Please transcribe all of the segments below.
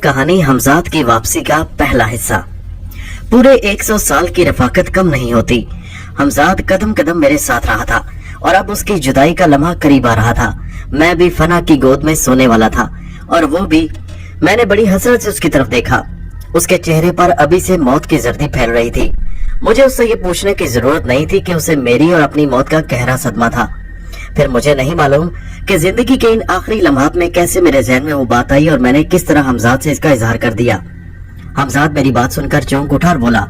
कहानी हमजाद की वापसी का पहला हिस्सा। पूरे 100 साल की रफाकत कम नहीं होती। हमजाद कदम कदम मेरे साथ रहा था और अब उसकी जुदाई का लम्हा करीब आ रहा था। मैं भी फना की गोद में सोने वाला था और वो भी। मैंने बड़ी हसरत से उसकी तरफ देखा। उसके चेहरे पर अभी से मौत की जर्दी फैल रही थी। मुझे उससे ये पूछने की जरूरत नहीं थी कि उसे मेरी और अपनी मौत का गहरा सदमा था। फिर मुझे नहीं मालूम कि जिंदगी के इन आखिरी लम्हात में कैसे मेरे जहन में वो बात आई और मैंने किस तरह हमजाद से इसका इजहार कर दिया। हमजाद मेरी बात सुनकर चौंक उठा और बोला,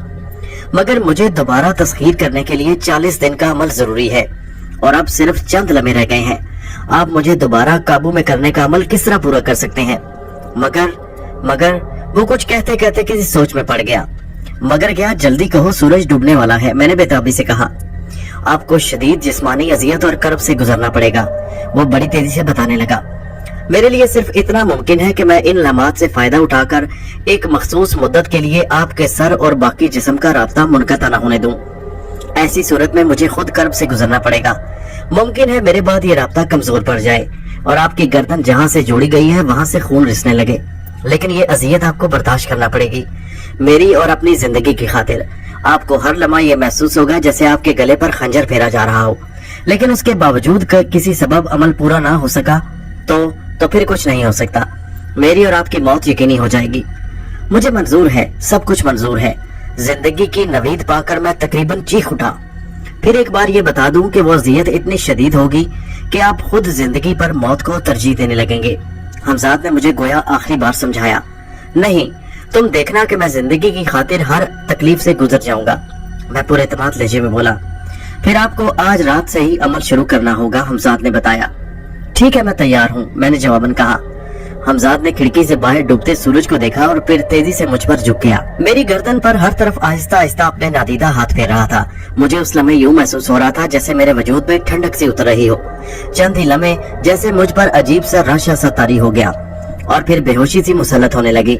मगर मुझे दोबारा तस्खीर करने के लिए 40 दिन का अमल जरूरी है और अब सिर्फ चंद लम्हे रह गए हैं। आप मुझे दोबारा काबू में करने का अमल किस तरह पूरा कर सकते हैं? मगर वो कुछ कहते कहते किसी सोच में पड़ गया। मगर क्या? जल्दी कहो, सूरज डूबने वाला है, मैंने बेताबी से कहा। आपको शदीद जिस्मानी अजियत और कर्ब से गुजरना पड़ेगा, वो बड़ी तेजी से बताने लगा। मेरे लिए सिर्फ इतना मुमकिन है कि मैं इन लम्हात से फायदा उठाकर एक मखसूस मुद्दत के लिए आपके सर और बाकी जिस्म का राब्ता मुनक़ता न होने दूं। ऐसी सूरत में मुझे खुद कर्ब से गुजरना पड़ेगा। मुमकिन है मेरे बाद ये राब्ता कमजोर पड़ जाए और आपकी गर्दन जहाँ से जोड़ी गई है वहां से खून रिसने लगे, लेकिन ये अजियत आपको बर्दाश्त करना पड़ेगी, मेरी और अपनी जिंदगी की खातिर। आपको हर लम्हा ये महसूस होगा जैसे आपके गले पर खंजर फेरा जा रहा हो, लेकिन उसके बावजूद किसी सबब अमल पूरा ना हो सका तो फिर कुछ नहीं हो सकता। मेरी और आपकी मौत यकीनी हो जाएगी। मुझे मंजूर है, सब कुछ मंजूर है। जिंदगी की नवीद पाकर मैं तकरीबन चीख उठा। फिर एक बार ये बता दूं कि वो अजियत इतनी शदीद होगी कि आप खुद जिंदगी पर मौत को तरजीह देने लगेंगे। हमजाद ने मुझे गोया आखिरी बार समझाया, नहीं, तुम देखना कि मैं जिंदगी की खातिर हर तकलीफ से गुजर जाऊंगा। मैं पूरे एतमाद लहजे में बोला, फिर आपको आज रात से ही अमल शुरू करना होगा। हमजाद ने बताया। ठीक है, मैं तैयार हूँ, मैंने जवाबन कहा। हमजाद ने खिड़की से बाहर डूबते सूरज को देखा और फिर तेजी से मुझ पर झुक गया। मेरी गर्दन पर हर तरफ आहिस्ता आहिस्ता अपने नादीदा हाथ फेर रहा था। मुझे उस लम्हे यूं महसूस हो रहा था जैसे मेरे वजूद में ठंडक सी उतर रही हो। चंद ही लम्हे जैसे मुझ पर अजीब सा रशा सा तारी हो गया और फिर बेहोशी सी मुसल्लत होने लगी।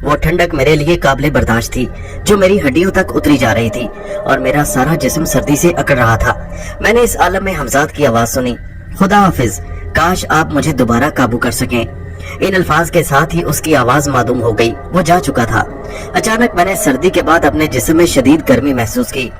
वो ठंडक मेरे लिए काबिले बर्दाश्त थी, जो मेरी हड्डियों तक उतरी जा रही थी और मेरा सारा जिस्म सर्दी से अकड़ रहा था। मैंने इस आलम में हमजाद की आवाज सुनी, खुदा हाफिज, काश आप मुझे दोबारा काबू कर सकें। इन अल्फाज के साथ ही उसकी आवाज मादूम हो गई। वो जा चुका था। अचानक मैंने सर्दी के बाद अपने जिस्म में शदीद गर्मी महसूस की।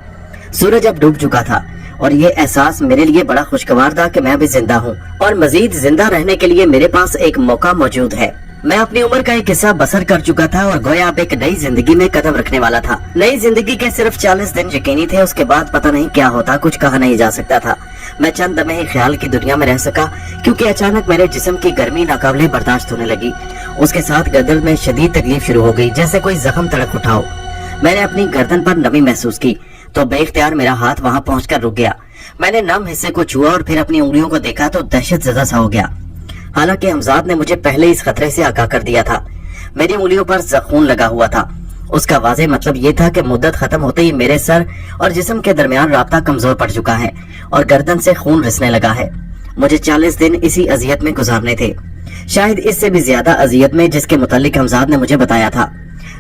सूरज अब डूब चुका था और ये एहसास मेरे लिए बड़ा खुशगवार था कि मैं भी जिंदा हूँ और मजीद जिंदा रहने के लिए मेरे पास एक मौका मौजूद है। मैं अपनी उम्र का एक हिस्सा बसर कर चुका था और गोया अब एक नई जिंदगी में कदम रखने वाला था। नई जिंदगी के सिर्फ 40 दिन यकीनी थे, उसके बाद पता नहीं क्या होता, कुछ कहा नहीं जा सकता था। मैं चंद दमे ही ख्याल की दुनिया में रह सका क्योंकि अचानक मेरे जिस्म की गर्मी नाकाबिले बर्दाश्त होने लगी। उसके साथ गर्दन में शदीद तकलीफ शुरू हो गई, जैसे कोई जख्म तड़क उठा हो। मैंने अपनी गर्दन पर नमी महसूस की तो बेइख्तियार मेरा हाथ वहाँ पहुंचकर रुक गया। मैंने नम हिस्से को छुआ और फिर अपनी उंगलियों को देखा तो दहशत ज़दा सा हो गया। हालांकि हमजाद ने मुझे पहले इस खतरे से आगाह कर दिया था। मेरी उंगलियों पर खून लगा हुआ था। उसका वाज़ेह मतलब ये था कि मुद्दत खत्म होते ही मेरे सर और जिस्म के दरमियान राब्ता कमजोर पड़ चुका है और गर्दन से खून रिसने लगा है। मुझे 40 दिन इसी अजियत में गुजारने थे, शायद इससे भी ज्यादा अजियत में जिसके मुतालिक हमजाद ने मुझे बताया था।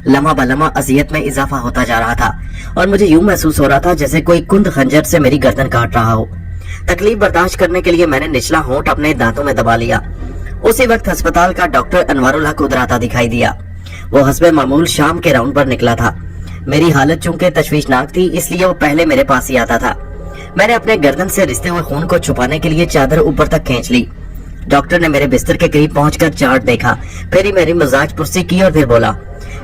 लम्हा बलम्हा अजियत में इजाफा होता जा रहा था और मुझे यूं महसूस हो रहा था जैसे कोई कुंद खंजर से मेरी गर्दन काट रहा हो। तकलीफ बर्दाश्त करने के लिए मैंने निचला होंठ अपने दांतों में दबा लिया। उसी वक्त अस्पताल का डॉक्टर अनवारुल हक उधर आता दिखाई दिया। वो हस्बे मामूल शाम के राउंड पर निकला था। मेरी हालत चूंकि तशवीशनाक थी इसलिए वो पहले मेरे पास ही आता था। मैंने अपने गर्दन से रिसते हुए खून को छुपाने के लिए चादर ऊपर तक खींच ली। डॉक्टर ने मेरे बिस्तर के करीब पहुंचकर चार्ट देखा, फिर ही मेरी मजाज पुरसी की और फिर बोला,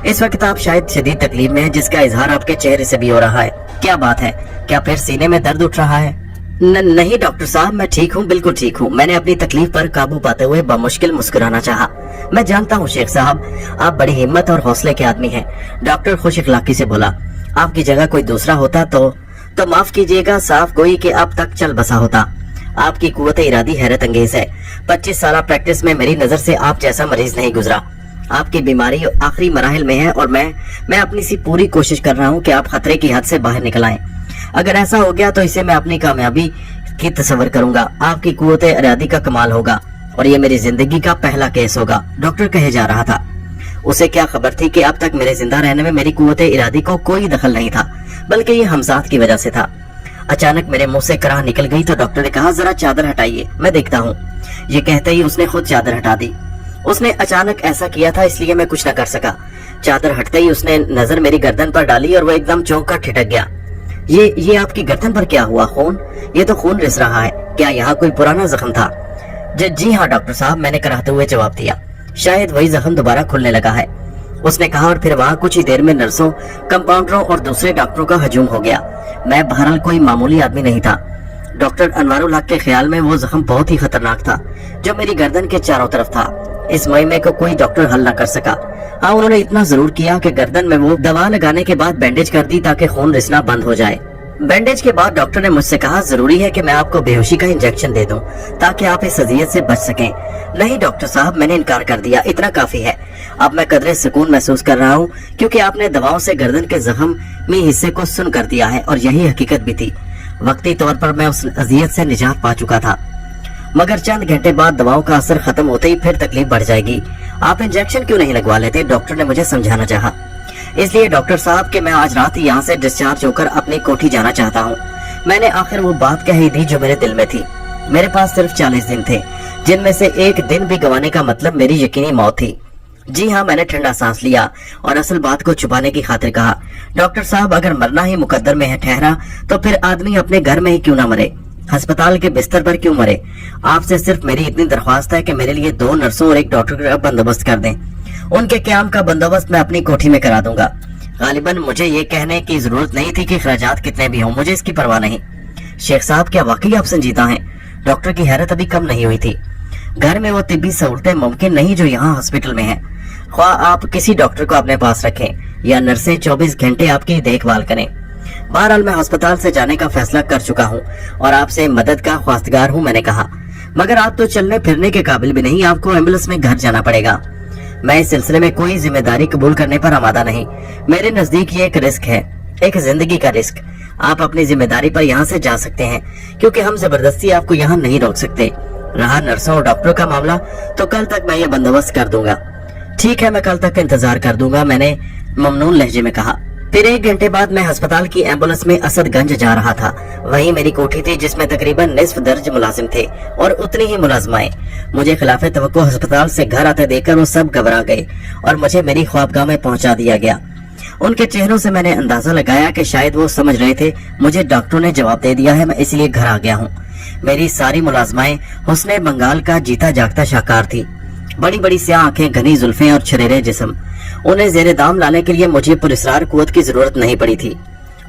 इस वक्त आप शायद शदीद तकलीफ में हैं जिसका इजहार आपके चेहरे से भी हो रहा है। क्या बात है, क्या फिर सीने में दर्द उठ रहा है? नहीं डॉक्टर साहब, मैं ठीक हूँ, बिल्कुल ठीक हूँ। मैंने अपनी तकलीफ पर काबू पाते हुए बमुश्किल मुस्कुराना चाहा। मैं जानता हूँ शेख साहब, आप बड़ी हिम्मत और हौसले के आदमी हैं। डॉक्टर खुश इखलाकी से बोला, आपकी जगह कोई दूसरा होता तो माफ कीजिएगा, साफ गोई कि अब तक चल बसा होता। आपकी कुव्वत इरादी हैरत अंगेज है। 25 साल प्रैक्टिस में मेरी नजर से आप जैसा मरीज नहीं गुजरा। आपकी बीमारी आखिरी मराहिल में है और मैं अपनी सी पूरी कोशिश कर रहा हूँ कि आप खतरे की हद से बाहर निकल आएं। अगर ऐसा हो गया तो इसे मैं अपनी कामयाबी की तस्वर करूंगा। आपकी कुव्वत इरादी का कमाल होगा और ये मेरी जिंदगी का पहला केस होगा। डॉक्टर कहे जा रहा था। उसे क्या खबर थी कि अब तक मेरे जिंदा रहने में मेरी कुव्वत इरादी को कोई दखल नहीं था, बल्कि ये हमजाद की वजह से था। अचानक मेरे मुंह से कराह निकल गई तो डॉक्टर ने कहा, जरा चादर हटाइए, मैं देखता हूँ। ये कहते ही उसने खुद चादर हटा दी। उसने अचानक ऐसा किया था, इसलिए मैं कुछ न कर सका। चादर हटते ही उसने नजर मेरी गर्दन पर डाली और वो एकदम चौंक कर ठिठक गया। ये आपकी गर्दन पर क्या हुआ? खून? ये तो खून रिस रहा है। क्या यहाँ कोई पुराना जख्म था? जी हाँ डॉक्टर साहब, मैंने कराहते हुए जवाब दिया। शायद वही जख्म दोबारा खुलने लगा है, उसने कहा, और फिर वहाँ कुछ ही देर में नर्सों, कंपाउंडरों और दूसरे डॉक्टरों का हजूम हो गया। मैं बहरहाल कोई मामूली आदमी नहीं था। डॉक्टर अनवारुल हक के ख्याल में वो जख्म बहुत ही खतरनाक था जो मेरी गर्दन के चारों तरफ था। इस मुहिमे को कोई डॉक्टर हल न कर सका। हाँ, उन्होंने इतना जरूर किया कि गर्दन में वो दवा लगाने के बाद बैंडेज कर दी ताकि खून रिसना बंद हो जाए। बैंडेज के बाद डॉक्टर ने मुझसे कहा, जरूरी है कि मैं आपको बेहोशी का इंजेक्शन दे दूं ताकि आप इस अजियत से बच सकें। नहीं डॉक्टर साहब, मैंने इनकार कर दिया, इतना काफी है। अब मैं कदरे सुकून महसूस कर रहा हूँ क्योंकि आपने दवाओं से गर्दन के जख्म में हिस्से को सुन कर दिया है और यही हकीकत भी थी। वक्ती तौर पर मैं उस अजियत से निजात पा चुका था, मगर चंद घंटे बाद दवाओं का असर खत्म होते ही फिर तकलीफ बढ़ जाएगी। आप इंजेक्शन क्यों नहीं लगवा लेते? डॉक्टर ने मुझे समझाना चाहा। इसलिए डॉक्टर साहब कि मैं आज रात यहाँ से डिस्चार्ज होकर अपनी कोठी जाना चाहता हूँ। मैंने आखिर वो बात कह ही दी जो मेरे दिल में थी। मेरे पास सिर्फ 40 दिन थे, जिनमें से एक दिन भी गंवाने का मतलब मेरी यकीनी मौत थी। जी हाँ, मैंने ठंडा सांस लिया और असल बात को छुपाने की खातिर कहा, डॉक्टर साहब अगर मरना ही मुकद्दर में है ठहरा तो फिर आदमी अपने घर में ही क्यों ना मरे, अस्पताल के बिस्तर पर क्यों मरे। आपसे सिर्फ मेरी इतनी दरख्वास्त है कि मेरे लिए 2 नर्सों और 1 डॉक्टर का बंदोबस्त कर दें। उनके क्याम का बंदोबस्त मैं अपनी कोठी में करा दूंगा। गालिबन मुझे ये कहने की जरूरत नहीं थी कि खर्चात कितने भी हों, मुझे इसकी परवाह नहीं। शेख साहब, क्या वाकई आप संजीदा हैं? डॉक्टर की हैरत अभी कम नहीं हुई थी। घर में वो तिब्बी सहूलतें मुमकिन नहीं जो यहाँ हॉस्पिटल में हैं। ख्वाह आप किसी डॉक्टर को अपने पास रखें या नर्सें 24 घंटे आपकी देखभाल करें। बहरहाल मैं अस्पताल से जाने का फैसला कर चुका हूँ और आपसे मदद का ख्वास्तगार हूँ, मैंने कहा। मगर आप तो चलने फिरने के काबिल भी नहीं, आपको एम्बुलेंस में घर जाना पड़ेगा। मैं इस सिलसिले में कोई जिम्मेदारी कबूल करने पर आमादा नहीं। मेरे नजदीक ये एक रिस्क है, एक जिंदगी का रिस्क। आप अपनी जिम्मेदारी पर यहाँ से जा सकते हैं क्योंकि हम जबरदस्ती आपको यहाँ नहीं रोक सकते। रहा नर्सों और डॉक्टरों का मामला, तो कल तक मैं ये बंदोबस्त कर दूंगा। ठीक है, मैं कल तक इंतजार कर दूंगा, मैंने ममनून लहजे में कहा। फिर 1 घंटे बाद मैं अस्पताल की एम्बुलेंस में असदगंज जा रहा था। वहीं मेरी कोठी थी जिसमें तकरीबन निस्फ दर्ज मुलाजिम थे और उतनी ही मुलाजमाएं। मुझे खिलाफे तवक्को अस्पताल से घर आते देखकर वो सब घबरा गए और मुझे मेरी ख्वाबगाह में पहुंचा दिया गया। उनके चेहरों से मैंने अंदाजा लगाया कि शायद वो समझ रहे थे मुझे डॉक्टरों ने जवाब दे दिया है, मैं इसलिए घर आ गया हूँ। मेरी सारी मुलाजमाएं हुस्ने बंगाल का जीता जागता शाहकार थी। बड़ी बड़ी स्याह आंखें, घनी जुल्फें और छरेरे जिस्म। उन्हें जेरे दाम लाने के लिए मुझे पुरस्कार कुव्वत की जरूरत नहीं पड़ी थी।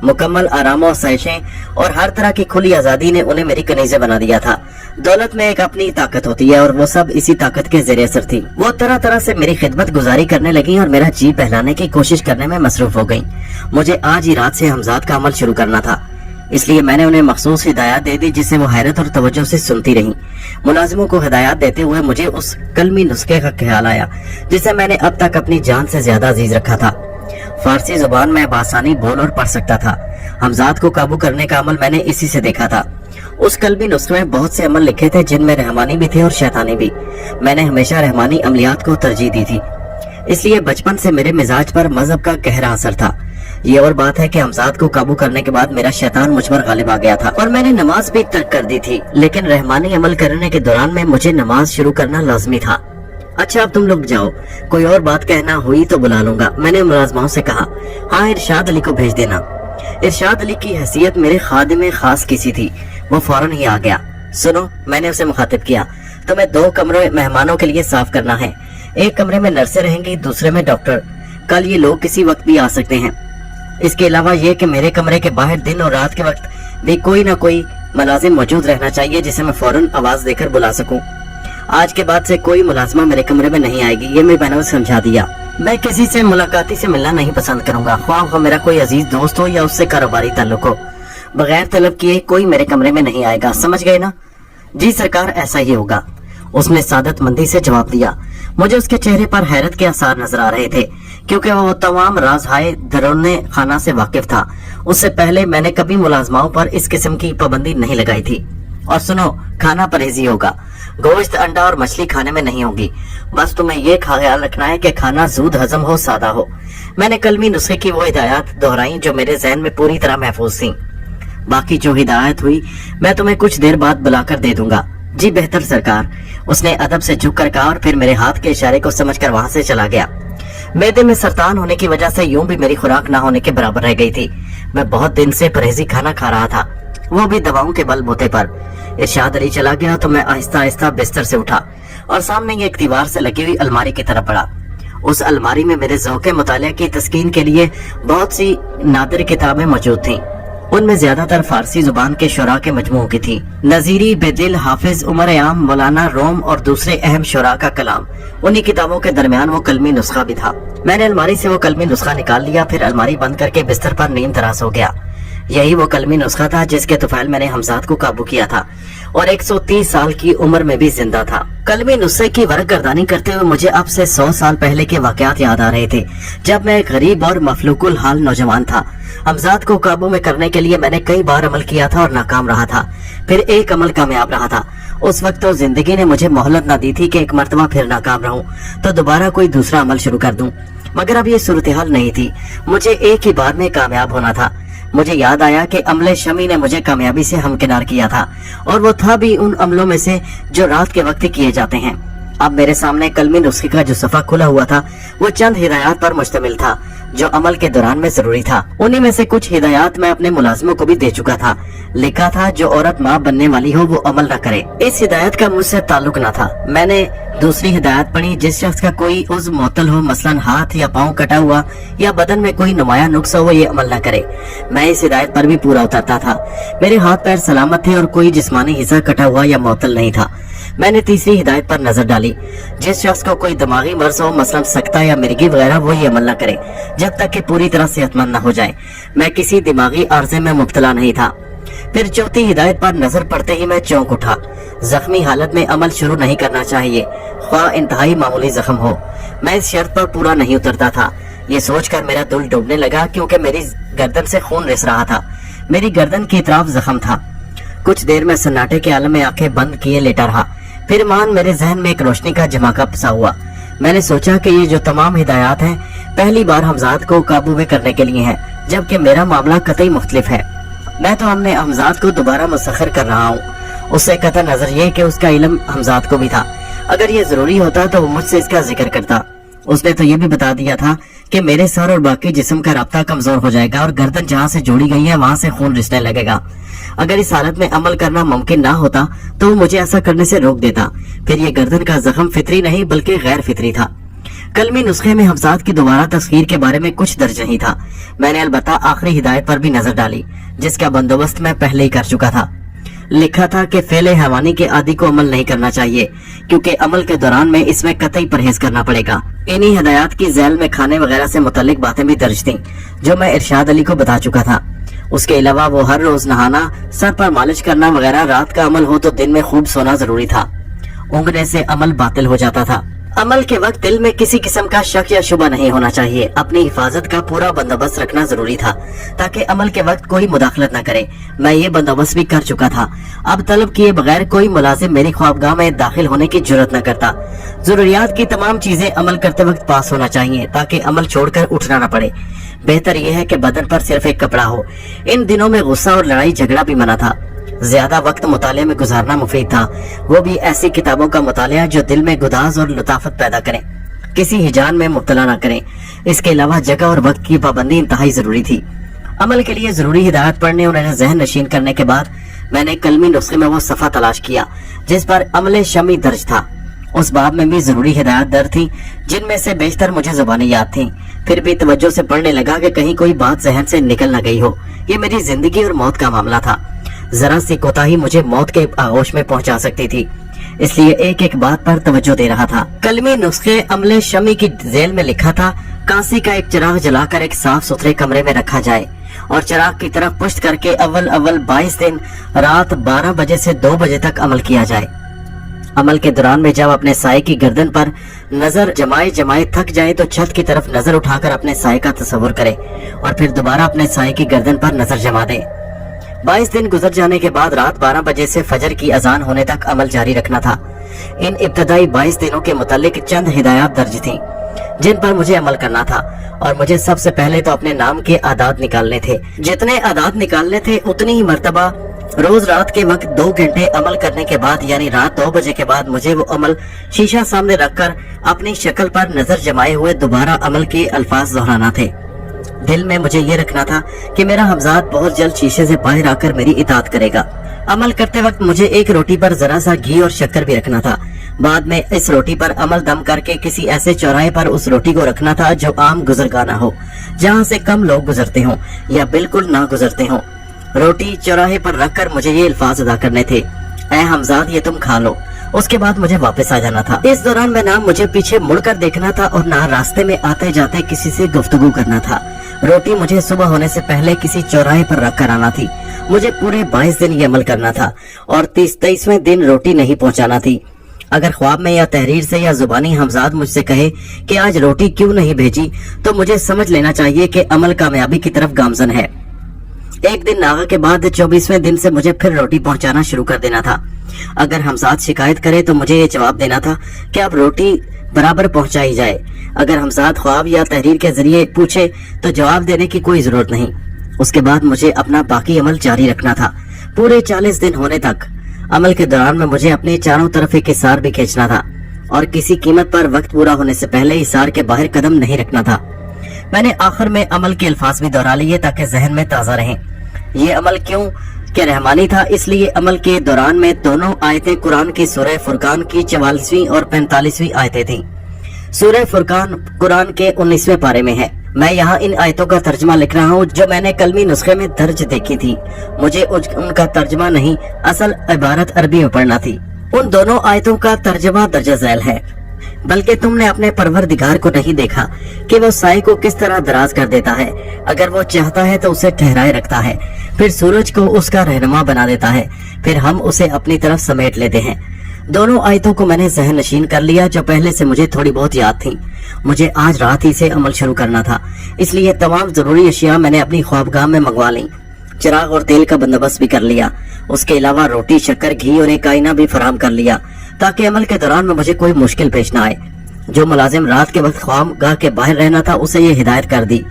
मुकम्मल आराम और साइशें और हर तरह की खुली आजादी ने उन्हें मेरी कनीज़े बना दिया था। दौलत में एक अपनी ताकत होती है और वो सब इसी ताकत के जेरे असर थी। वो तरह तरह से मेरी खिदमत गुजारी करने लगी और मेरा जी बहलाने की कोशिश करने में मसरूफ हो गई। मुझे आज ही रात से हमजाद का अमल शुरू करना था, इसलिए मैंने उन्हें मखसूस हिदायत दे दी जिसे वो हैरत और तवज्जो से सुनती रहीं। मुलाजिमों को हिदायत देते हुए मुझे उस कलमी नुस्खे का ख्याल आया जिसे मैंने अब तक अपनी जान से ज्यादा अजीज रखा था। फारसी जुबान में बासानी बोल और पढ़ सकता था। हमजाद को काबू करने का अमल मैंने इसी से देखा था। उस कलमी नुस्खे में बहुत से अमल लिखे थे जिनमें रहमानी भी थे और शैतानी भी। मैंने हमेशा रहमानी अमलियात को तरजीह दी थी, इसलिए बचपन से मेरे मिजाज पर मजहब का गहरा असर था। ये और बात है कि हमजाद को काबू करने के बाद मेरा शैतान मुझ पर गालिब आ गया था और मैंने नमाज भी तर्क कर दी थी, लेकिन रहमानी अमल करने के दौरान में मुझे नमाज शुरू करना लाजमी था। अच्छा, अब तुम लोग जाओ, कोई और बात कहना हुई तो बुला लूंगा, मैंने मुलाजमाओं से कहा। हाँ, इरशाद अली को भेज देना। इरशाद अली की हैसियत मेरे खादिम खास किसी थी, वो फौरन ही आ गया। सुनो, मैंने उसे मुखातिब किया, तुम्हें 2 कमरे मेहमानों के लिए साफ करना है। एक कमरे में नर्सें रहेंगी, दूसरे में डॉक्टर। कल ये लोग किसी वक्त भी आ सकते हैं। इसके अलावा ये कि मेरे कमरे के बाहर दिन और रात के वक्त भी कोई ना कोई मुलाजिम मौजूद रहना चाहिए जिसे मैं फौरन आवाज देकर बुला सकूं। आज के बाद से कोई मुलाजमा मेरे कमरे में नहीं आएगी, ये मैंने समझा दिया। मैं किसी से मुलाकाती से मिलना नहीं पसंद करूंगा, ख्वाह मेरा कोई अजीज दोस्त हो या उससे कारोबारी ताल्लुक हो। बगैर तलब किए कोई मेरे कमरे में नहीं आएगा, समझ गए ना? जी सरकार, ऐसा ही होगा, उसने सादतमंदी से जवाब दिया। मुझे उसके चेहरे पर हैरत के आसार नजर आ रहे थे क्योंकि वो तमाम राज़-हाए दरोने खाना से वाकिफ था। उससे पहले मैंने कभी मुलाजमाओं पर इस किस्म की पाबंदी नहीं लगाई थी। और सुनो, खाना परहेजी होगा, गोश्त, अंडा और मछली खाने में नहीं होगी। बस तुम्हें ये ख्याल रखना है कि खाना जूद हजम हो, सादा हो। मैंने कलमी नुस्खे की वो हिदायत दोहराई जो मेरे जहन में पूरी तरह महफूज थी। बाकी जो हिदायत हुई मैं तुम्हें कुछ देर बाद बुलाकर दे दूंगा। जी बेहतर सरकार, उसने अदब से झुक कर कहा और फिर मेरे हाथ के इशारे को समझकर वहां से चला गया। मैदे में सरतान होने की वजह से यूं भी मेरी खुराक ना होने के बराबर रह गई थी। मैं बहुत दिन से परहेजी खाना खा रहा था, वो भी दवाओं के बलबूते पर। इरशाद अली चला गया तो मैं आहिस्ता आहिस्ता बिस्तर से उठा और सामने ही एक दीवार से लगी हुई अलमारी की तरफ बढ़ा। उस अलमारी में मेरे ज़ौक़े मुतालिया की तस्कीन के लिए बहुत सी नादिर किताबें मौजूद थीं। उनमें ज्यादातर फारसी जुबान के शुरा के मजमू की थी। नजीरी, बेदिल, हाफिज, उमर आम, मौलाना रोम और दूसरे अहम शुरा का कलाम। उन्हीं किताबों के दरमियान वो कलमी नुस्खा भी था। मैंने अलमारी से वो कलमी नुस्खा निकाल लिया, फिर अलमारी बंद करके बिस्तर पर नींद तराश हो गया। यही वो कलमी नुस्खा था जिसके तुफैल मैंने हमजाद को काबू किया था और 130 साल की उम्र में भी जिंदा था। कलमी नुस्खे की वरकगर्दानी करते हुए मुझे अब से 100 साल पहले के वाकयात याद आ रहे थे, जब मैं एक गरीब और मफलूकुल हाल नौजवान था। हमजाद को काबू में करने के लिए मैंने कई बार अमल किया था और नाकाम रहा था, फिर एक अमल कामयाब रहा था। उस वक्त तो जिंदगी ने मुझे मोहलत न दी थी कि एक मर्तबा फिर नाकाम रहूं तो दोबारा कोई दूसरा अमल शुरू कर दूं, मगर अब ये सूरत हाल नहीं थी। मुझे एक ही बार में कामयाब होना था। मुझे याद आया कि अमले शमी ने मुझे कामयाबी से हमकिनार किया था और वो था भी उन अमलों में से जो रात के वक्त किए जाते हैं। अब मेरे सामने कलमी नुस्खे का जो सफा खुला हुआ था वो चंद हिदायत पर मुश्तमिल था जो अमल के दौरान में जरूरी था। उन्हीं में से कुछ हिदायत मैं अपने मुलाजिमों को भी दे चुका था। लिखा था जो औरत माँ बनने वाली हो वो अमल न करे। इस हिदायत का मुझसे ताल्लुक न था। मैंने दूसरी हिदायत पढ़ी, जिस शख्स का कोई उज़्व मुअत्तल हो, मसलन हाथ या पाँव कटा हुआ या बदन में कोई नुमाया नुक्स हो, वो ये अमल न करे। मैं इस हिदायत पर भी पूरा उतरता था। मेरे हाथ पैर सलामत थे और कोई जिस्मानी हिस्सा कटा हुआ या मुअत्तल नहीं था। मैंने तीसरी हिदायत पर नजर डाली, जिस शख्स को कोई दिमागी मर्ज हो, मसलन सकता या मिर्गी वगैरह, वो ये अमल न करे जब तक कि पूरी तरह सेहतमंद न हो जाए। मैं किसी दिमागी आर्जे में मुब्तला नहीं था। फिर चौथी हिदायत पर नजर पड़ते ही मैं चौंक उठा। जख्मी हालत में अमल शुरू नहीं करना चाहिए, ख्वाह इंतहाई मामूली जख्म हो। मैं इस शर्त पर पूरा नहीं उतरता था। ये सोचकर मेरा दिल डूबने लगा क्योंकि मेरी गर्दन से खून रिस रहा था। मेरी गर्दन की तरफ जख्म था। कुछ देर में सन्नाटे के आलम में आंखें बंद किए लेटा रहा। फिर मान मेरे जहन में एक रोशनी का झमाका सा हुआ। मैंने सोचा कि ये जो तमाम हिदायत हैं पहली बार हमजाद को काबू में करने के लिए हैं, जबकि मेरा मामला कतई मुख्तलिफ है। मैं तो हमने हमजाद को दोबारा मुसख्खर कर रहा हूँ। उससे कतई नजर ये कि उसका इल्म हमजाद को भी था। अगर ये जरूरी होता तो वो मुझसे इसका जिक्र करता। उसने तो ये भी बता दिया था कि मेरे सर और बाकी जिस्म का राब्ता कमजोर हो जाएगा और गर्दन जहाँ से जोड़ी गई है वहां से खून रिसने लगेगा। अगर इस हालत में अमल करना मुमकिन ना होता तो वो मुझे ऐसा करने से रोक देता। फिर ये गर्दन का जख्म फितरी नहीं बल्कि गैर फितरी था। कलमी नुस्खे में हमजाद की दोबारा तस्खीर के बारे में कुछ दर्ज नहीं था। मैंने अलबत्ता आखिरी हिदायत पर भी नजर डाली, जिसका बंदोबस्त मैं पहले ही कर चुका था। लिखा था कि फेले हैवानी के आदि को अमल नहीं करना चाहिए, क्योंकि अमल के दौरान में इसमें कतई परहेज करना पड़ेगा। इन्हीं हिदायत की झैल में खाने वगैरह से मुतालिक बातें भी दर्ज थीं, जो मैं इरशाद अली को बता चुका था। उसके अलावा वो हर रोज नहाना, सर पर मालिश करना वगैरह, रात का अमल हो तो दिन में खूब सोना जरूरी था। ऊँघने से अमल बातिल हो जाता था। अमल के वक्त दिल में किसी किस्म का शक या शुबा नहीं होना चाहिए। अपनी हिफाजत का पूरा बंदोबस्त रखना जरूरी था ताकि अमल के वक्त कोई मुदाखलत न करे। मैं ये बंदोबस्त भी कर चुका था। अब तलब किए बगैर कोई मुलाजिम मेरी ख्वाबगाह में दाखिल होने की जुर्रत न करता। जरूरियात की तमाम चीजें अमल करते वक्त पास होना चाहिए ताकि अमल छोड़कर उठना न पड़े। बेहतर यह है कि बदन पर सिर्फ एक कपड़ा हो। इन दिनों में गुस्सा और लड़ाई झगड़ा भी मना था। ज्यादा वक्त मुताले में गुजारना मुफीद था, वो भी ऐसी किताबों का मुतालिया जो दिल में गुदाज और लताफत पैदा करें, किसी हिजान में मुब्तला न करें। इसके अलावा जगह और वक्त की पाबंदी इंतहाई जरूरी थी। अमल के लिए जरूरी हिदायत पढ़ने और इन्हें जहन नशीन करने के बाद मैंने कलमी नुस्खे में वो सफा तलाश किया जिस पर अमले शमी दर्ज था। उस बाब में भी जरूरी हिदायत दर्ज थी, जिनमें से बेशतर मुझे जुबानी याद थी। फिर भी तवज्जो से पढ़ने लगा कि कहीं कोई बात जहन से निकल न गई हो। ये मेरी जिंदगी और मौत का मामला था। जरा सी कोताही मुझे मौत के आगोश में पहुंचा सकती थी, इसलिए एक एक बात पर तवज्जो दे रहा था। कलमी नुस्खे अमले शमी की जेल में लिखा था, कांसी का एक चिराग जलाकर एक साफ सुथरे कमरे में रखा जाए और चिराग की तरफ पुष्ट करके अव्वल 22 दिन रात 12 बजे से 2 बजे तक अमल किया जाए। अमल के दौरान में जब अपने साए की गर्दन पर नजर जमाए थक जाए तो छत की तरफ नजर उठाकर अपने साए का तस्वुर करे और फिर दोबारा अपने साए की गर्दन पर नजर जमा दे। 22 दिन गुजर जाने के बाद रात 12 बजे से फजर की अजान होने तक अमल जारी रखना था। इन इब्तदाई 22 दिनों के मुतालिक चंद हिदायत दर्ज थीं, जिन पर मुझे अमल करना था और मुझे सबसे पहले तो अपने नाम के आदाद निकालने थे। जितने आदाद निकालने थे उतनी ही मर्तबा रोज रात के वक्त 2 घंटे अमल करने के बाद यानी रात 2 बजे के बाद मुझे वो अमल शीशा सामने रखकर अपनी शक्ल पर नजर जमाए हुए दोबारा अमल के अल्फाज दोहराना थे। दिल में मुझे ये रखना था कि मेरा हमजाद बहुत जल्द शीशे से बाहर आकर मेरी इताअत करेगा। अमल करते वक्त मुझे एक रोटी पर जरा सा घी और शक्कर भी रखना था। बाद में इस रोटी पर अमल दम करके किसी ऐसे चौराहे पर उस रोटी को रखना था जो आम गुजरगाना हो, जहाँ से कम लोग गुजरते हों या बिल्कुल ना गुजरते हों। रोटी चौराहे पर रखकर मुझे ये अल्फाज अदा करने थे, ऐ हमजाद ये तुम खा लो, उसके बाद मुझे वापस आ जाना था। इस दौरान में ना मुझे पीछे मुड़कर देखना था और ना रास्ते में आते जाते किसी से गुफ्तगू करना था। रोटी मुझे सुबह होने से पहले किसी चौराहे पर रख कर आना थी। मुझे पूरे 22 दिन ये अमल करना था और 23वें दिन रोटी नहीं पहुंचाना थी। अगर ख्वाब में या तहरीर से या जुबानी हमजाद मुझसे कहे कि आज रोटी क्यों नहीं भेजी, तो मुझे समझ लेना चाहिए कि अमल कामयाबी की तरफ गामजन है। एक दिन नागा के बाद 24वें दिन से मुझे फिर रोटी पहुंचाना शुरू कर देना था। अगर हमजाद शिकायत करे तो मुझे ये जवाब देना था कि अब रोटी बराबर पहुंचाई जाए। अगर हमजाद ख्वाब या तहरीर के जरिए पूछे तो जवाब देने की कोई जरूरत नहीं। उसके बाद मुझे अपना बाकी अमल जारी रखना था पूरे 40 दिन होने तक। अमल के दौरान में मुझे अपने चारों तरफ एक हिसार भी खींचना था और किसी कीमत पर वक्त पूरा होने से पहले हिसार के बाहर कदम नहीं रखना था। मैंने आखिर में अमल के अल्फाज भी दोहरा लिए ताकि जहन में ताज़ा रहें। ये अमल क्यों कि रहमानी था, इसलिए अमल के दौरान में दोनों आयतें कुरान की सूरह फुरकान की 44वीं और 45वीं आयतें थीं। सूरह फुरकान कुरान के 19वें पारे में है। मैं यहाँ इन आयतों का तर्जमा लिख रहा हूँ जो मैंने कलमी नुस्खे में दर्ज देखी थी। मुझे उनका तर्जमा नहीं, असल इबारत अरबी में पढ़ना थी। उन दोनों आयतों का तर्जमा दर्जा झैल है, बल्कि तुमने अपने परवरदिगार को नहीं देखा कि वो साए को किस तरह दराज कर देता है। अगर वो चाहता है तो उसे ठहराए रखता है, फिर सूरज को उसका रहनुमा बना देता है, फिर हम उसे अपनी तरफ समेट लेते हैं। दोनों आयतों को मैंने जहन नशीन कर लिया जो पहले से मुझे थोड़ी बहुत याद थी। मुझे आज रात ही से अमल शुरू करना था, इसलिए तमाम जरूरी अशिया मैंने अपनी ख्वाबगाह में मंगवा ली। चिराग और तेल का बंदोबस्त भी कर लिया। उसके अलावा रोटी, शक्कर, घी और एक आईना भी फराहम कर लिया ताकि अमल के दौरान में मुझे कोई मुश्किल पेश न आए। जो मुलाजिम रात के वक्त ख्वाबगाह के बाहर रहना था उसे ये हिदायत कर दी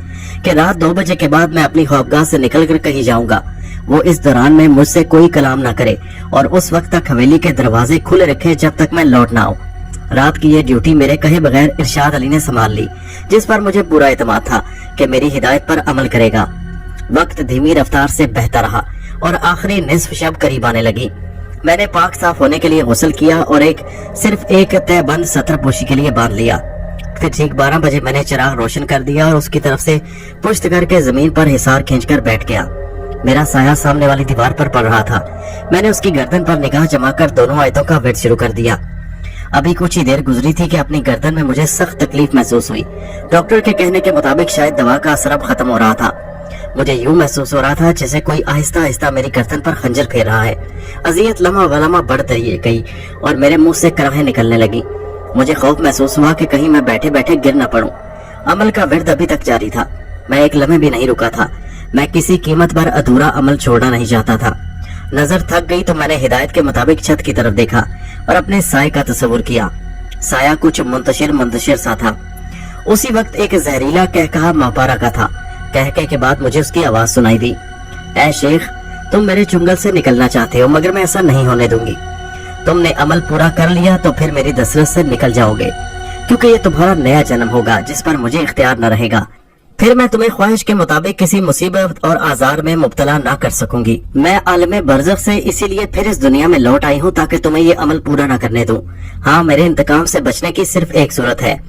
कि रात 2 बजे के बाद मैं अपनी ख्वाबगाह से निकलकर कहीं जाऊंगा। वो इस दौरान में मुझसे कोई कलाम ना करे और उस वक्त तक हवेली के दरवाजे खुले रखे जब तक मैं लौट ना आऊं। रात की ये ड्यूटी मेरे कहे बगैर इरशाद अली ने संभाल ली, जिस पर मुझे पूरा एतमाद था कि मेरी हिदायत पर अमल करेगा। वक्त धीमी रफ्तार से बहता रहा और आखिरी निस्फ शब करीब आने लगी। मैंने पाक साफ होने के लिए गुस्ल किया और सिर्फ एक तहबंद सतर पोशी के लिए बांध लिया। फिर ठीक 12 बजे मैंने चिराग रोशन कर दिया और उसकी तरफ से पुश्त करके जमीन पर हिसार खींचकर बैठ गया। मेरा साया सामने वाली दीवार पर पड़ रहा था। मैंने उसकी गर्दन पर निगाह जमाकर दोनों आयतों का वेट शुरू कर दिया। अभी कुछ ही देर गुजरी थी कि अपनी गर्दन में मुझे सख्त तकलीफ महसूस हुई। डॉक्टर के कहने के मुताबिक शायद दवा का असर अब खत्म हो रहा था। मुझे यूं महसूस हो रहा था जैसे कोई आहिस्ता आहिस्ता मेरी गर्दन पर खंजर फेर रहा है। अजियत लम्हा वलमा बढ़ती गई और मेरे मुंह से कराहें निकलने लगी। मुझे खौफ महसूस हुआ कि कहीं मैं बैठे बैठे गिर न पड़ूं। अमल का विर्द अभी तक जारी था। मैं एक लम्हे भी नहीं रुका था। मैं किसी कीमत पर अधूरा अमल छोड़ना नहीं चाहता था। नजर थक गई तो मैंने हिदायत के मुताबिक छत की तरफ देखा और अपने साए का तस्वुर किया। साया कुछ मुंतशिर सा था। उसी वक्त एक जहरीला कहकहा मापारा का था। कहके के बाद मुझे उसकी आवाज सुनाई दी, ऐ शेख, तुम मेरे चुंगल से निकलना चाहते हो मगर मैं ऐसा नहीं होने दूंगी। तुमने अमल पूरा कर लिया तो फिर मेरी दस्तरस से निकल जाओगे, क्योंकि ये तुम्हारा नया जन्म होगा जिस पर मुझे इख्तियार न रहेगा। फिर मैं तुम्हें ख्वाहिश के मुताबिक किसी मुसीबत और आजार में मुब्तला ना कर सकूंगी। मैं आलमे बरज़ख से इसीलिए फिर इस दुनिया में लौट आई हूँ ताकि तुम्हें ये अमल पूरा ना करने दूं। हाँ, मेरे इंतकाम से बचने की सिर्फ एक सूरत है,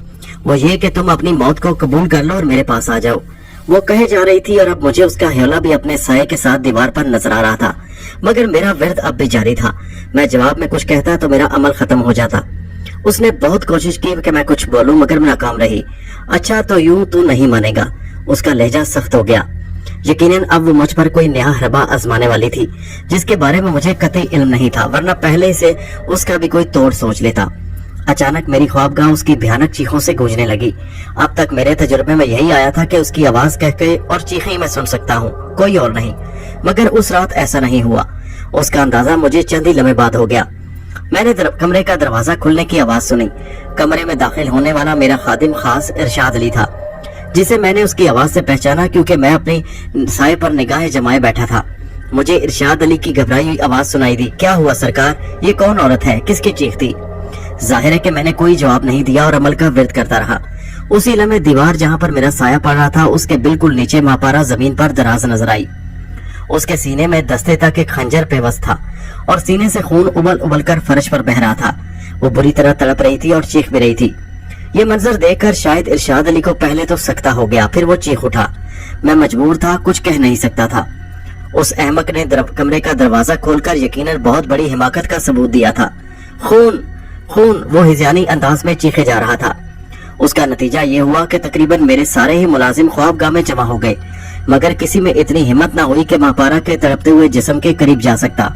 वो ये कि तुम अपनी मौत को कबूल कर लो और मेरे पास आ जाओ। वो कहे जा रही थी और अब मुझे उसका ह्योला भी अपने साये के साथ दीवार पर नजर आ रहा था, मगर मेरा विर्द अब भी जारी था। मैं जवाब में कुछ कहता तो मेरा अमल खत्म हो जाता। उसने बहुत कोशिश की कि मैं कुछ बोलूं मगर नाकाम रही। अच्छा तो यूं तू नहीं मानेगा। उसका लहजा सख्त हो गया। यकीनन अब वो मुझ पर कोई नया हरबा आजमाने वाली थी जिसके बारे में मुझे कतई इल्म नहीं था, वरना पहले से उसका भी कोई तोड़ सोच लेता। अचानक मेरी ख्वाबगाह उसकी भयानक चीखों से गूंजने लगी। अब तक मेरे तजुर्बे में यही आया था कि उसकी आवाज कह के और चीखें मैं सुन सकता हूँ, कोई और नहीं, मगर उस रात ऐसा नहीं हुआ। उसका अंदाजा मुझे चंद ही लम्हे बाद हो गया। मैंने कमरे का दरवाजा खुलने की आवाज सुनी। कमरे में दाखिल होने वाला मेरा खादिम खास इरशाद अली था, जिसे मैंने उसकी आवाज से पहचाना क्योंकि मैं अपनी साए पर निगाहें जमाए बैठा था। मुझे इरशाद अली की घबराई हुई आवाज सुनाई दी। क्या हुआ सरकार, ये कौन औरत है, किसकी चीख थी? जाहिर है कि मैंने कोई जवाब नहीं दिया और अमल का विर्द करता रहा। उसी लम्हे दीवार जहाँ पर मेरा साया पड़ रहा था उसके बिल्कुल नीचे मापारा जमीन पर दराज नजर आई। उसके सीने में दस्ते तक एक खंजर पेवस्त था और सीने से खून उबल उबल कर फर्श पर बह रहा था। वो बुरी तरह तड़प रही थी और चीख भी रही थी। ये मंजर देखकर शायद इरशाद अली को पहले तो सकता हो गया, फिर वो चीख उठा। मैं मजबूर था, कुछ कह नहीं सकता था। उस अहमक ने कमरे का दरवाजा खोलकर यकीनन बहुत बड़ी हिमाकत का सबूत दिया था। खून खून, वो हिजानी अंदाज में चीखे जा रहा था। उसका नतीजा ये हुआ कि तकरीबन मेरे सारे ही मुलाजिम ख्वाबगाह में जमा हो गए, मगर किसी में इतनी हिम्मत ना हुई कि मापारा के तड़पते हुए जिस्म के करीब जा सकता।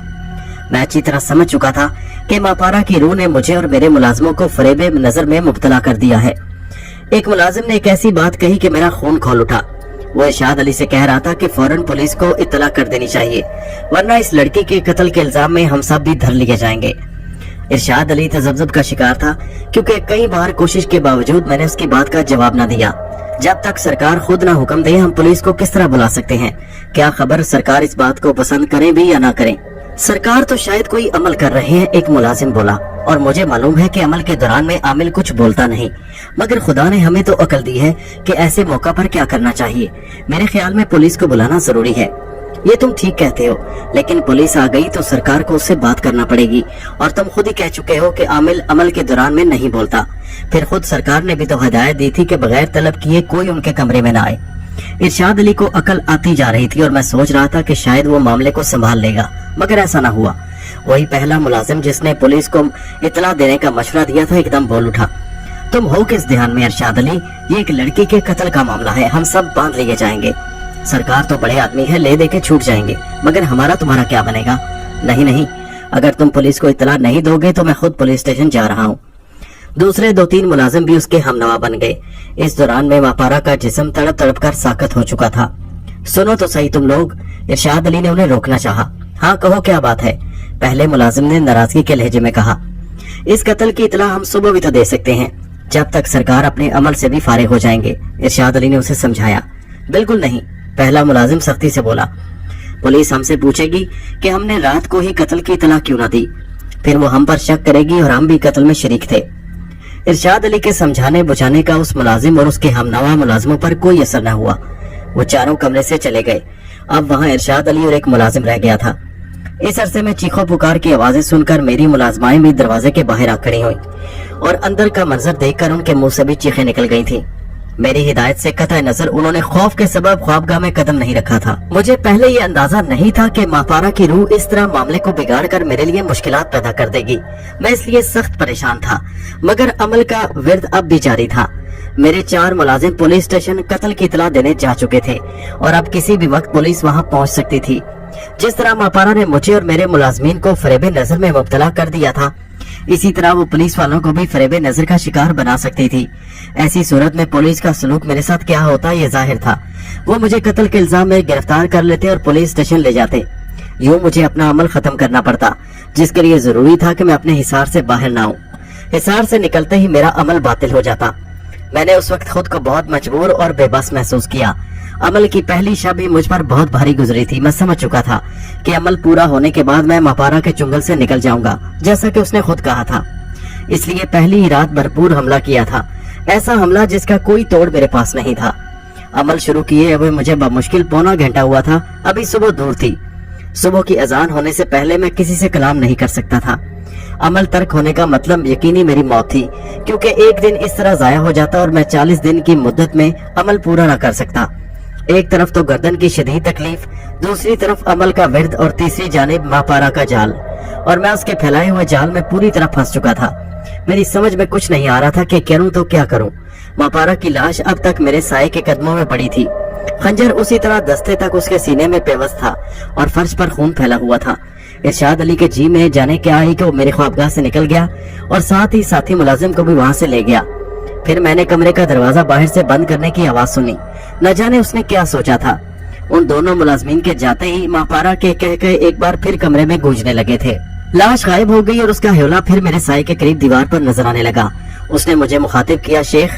मैं अच्छी तरह समझ चुका था कि मापारा की रूह ने मुझे और मेरे मुलाजिमों को फरेबे नजर में मुब्तला कर दिया है। एक मुलाजिम ने एक ऐसी बात कही कि मेरा खून खोल उठा। वो इरशाद अली से कह रहा था कि फौरन पुलिस को इत्तला कर देनी चाहिए, वरना इस लड़की के कत्ल के इल्जाम में हम सब भी धर लिए जाएंगे। इरशाद अली तजब्जुब का शिकार था, क्योंकि कई बार कोशिश के बावजूद मैंने उसकी बात का जवाब न दिया। जब तक सरकार खुद ना हुक्म दे हम पुलिस को किस तरह बुला सकते हैं? क्या खबर सरकार इस बात को पसंद करें भी या ना करें। सरकार तो शायद कोई अमल कर रहे हैं, एक मुलाजिम बोला, और मुझे मालूम है कि अमल के दौरान में आमिल कुछ बोलता नहीं, मगर खुदा ने हमें तो अकल दी है कि ऐसे मौका पर क्या करना चाहिए। मेरे ख्याल में पुलिस को बुलाना जरूरी है। ये तुम ठीक कहते हो, लेकिन पुलिस आ गई तो सरकार को उससे बात करना पड़ेगी, और तुम खुद ही कह चुके हो कि आमिल अमल के दौरान में नहीं बोलता। फिर खुद सरकार ने भी तो हिदायत दी थी कि बगैर तलब किए कोई उनके कमरे में ना आए। इरशाद अली को अकल आती जा रही थी और मैं सोच रहा था कि शायद वो मामले को संभाल लेगा, मगर ऐसा ना हुआ। वही पहला मुलाजिम जिसने पुलिस को इत्तला देने का मशवरा दिया था एकदम बोल उठा, तुम हो किस ध्यान में इरशाद अली? ये एक लड़की के कत्ल का मामला है, हम सब बांध लिए जाएंगे। सरकार तो बड़े आदमी है, ले दे के छूट जाएंगे, मगर हमारा तुम्हारा क्या बनेगा? नहीं नहीं, अगर तुम पुलिस को इत्तला नहीं दोगे तो मैं खुद पुलिस स्टेशन जा रहा हूँ। दूसरे 2-3 मुलाजिम भी उसके हमनवा बन गए। इस दौरान में मापारा का जिस्म तड़प तड़प कर साकत हो चुका था। सुनो तो सही तुम लोग, इरशाद अली ने उन्हें रोकना चाहा। हाँ कहो, क्या बात है? पहले मुलाजिम ने नाराजगी के लहजे में कहा। इस कत्ल की इत्तला हम सुबह भी तो दे सकते हैं, जब तक सरकार अपने अमल से भी फारिग हो जाएंगे। इरशाद अली ने उसे समझाया। बिल्कुल नहीं, पहला मुलाजिम सख्ती से बोला। पुलिस हमसे पूछेगी कि हमने रात को ही कत्ल की इत्तला क्यों ना दी, फिर वो हम पर शक करेगी और हम भी कत्ल में शरीक थे। इरशाद अली के समझाने बुझाने का उस मुलाजिम और उसके हमनवा मुलाजिमों पर कोई असर न हुआ। वो चारों कमरे से चले गए। अब वहाँ इरशाद अली और एक मुलाजिम रह गया था। इस अरसे में चीखों पुकार की आवाजें सुनकर मेरी मुलाजमाएं भी दरवाजे के बाहर आ खड़ी हुई और अंदर का मंजर देखकर उनके मुंह से भी चीखें निकल गई थी। मेरी हिदायत से कतई नजर उन्होंने खौफ के सबब ख्वाबगाह में कदम नहीं रखा था। मुझे पहले ये अंदाजा नहीं था कि मापारा की रूह इस तरह मामले को बिगाड़ कर मेरे लिए मुश्किलात पैदा कर देगी। मैं इसलिए सख्त परेशान था, मगर अमल का विर्द अब भी जारी था। मेरे 4 मुलाजिम पुलिस स्टेशन कत्ल की इत्तला देने जा चुके थे और अब किसी भी वक्त पुलिस वहां पहुंच सकती थी। जिस तरह मापारा ने मुझे और मेरे मुलाजमीन को फरेबे नजर में मुब्तला कर दिया था, इसी तरह वो पुलिस वालों को भी फरेबे नजर का शिकार बना सकती थी। ऐसी सूरत में पुलिस का सलूक मेरे साथ क्या होता ये जाहिर था। वो मुझे कत्ल के इल्जाम में गिरफ्तार कर लेते और पुलिस स्टेशन ले जाते। यूं मुझे अपना अमल खत्म करना पड़ता, जिसके लिए जरूरी था कि मैं अपने हिसार से बाहर ना आऊं। हिसार से निकलते ही मेरा अमल बातिल हो जाता। मैंने उस वक्त खुद को बहुत मजबूर और बेबस महसूस किया। अमल की पहली शब ही मुझ पर बहुत भारी गुजरी थी। मैं समझ चुका था कि अमल पूरा होने के बाद मैं मापारा के चुंगल से निकल जाऊंगा, जैसा कि उसने खुद कहा था। इसलिए पहली ही रात भरपूर हमला किया था, ऐसा हमला जिसका कोई तोड़ मेरे पास नहीं था। अमल शुरू किए हुए मुझे बमुश्किल पौना घंटा हुआ था। अभी सुबह दूर थी। सुबह की अजान होने से पहले मैं किसी से कलाम नहीं कर सकता था। अमल तर्क होने का मतलब यकीनी मेरी मौत थी, क्योंकि एक दिन इस तरह जाया हो जाता और मैं 40 दिन की मुद्दत में अमल पूरा न कर सकता। एक तरफ तो गर्दन की शदीद तकलीफ, दूसरी तरफ अमल का विर्द और तीसरी जानिब मापारा का जाल, और मैं उसके फैलाए हुए जाल में पूरी तरह फंस चुका था। मेरी समझ में कुछ नहीं आ रहा था कि करूं तो क्या करूं। मापारा की लाश अब तक मेरे साये के कदमों में पड़ी थी। खंजर उसी तरह दस्ते तक उसके सीने में पेवस्त था और फर्श पर खून फैला हुआ था। इरशाद अली के जी में जाने क्या आई कि वो मेरे ख्वाबगाह से निकल गया और साथ ही साथी मुलाजिम को भी वहां से ले गया। फिर मैंने कमरे का दरवाजा बाहर से बंद करने की आवाज सुनी। न जाने उसने क्या सोचा था। उन दोनों मुलाजमीन के जाते ही मापारा के कह एक बार फिर कमरे में गूंजने लगे थे। लाश गायब हो गई और उसका हौला फिर मेरे साये के करीब दीवार पर नजर आने लगा। उसने मुझे मुखातिब किया, शेख,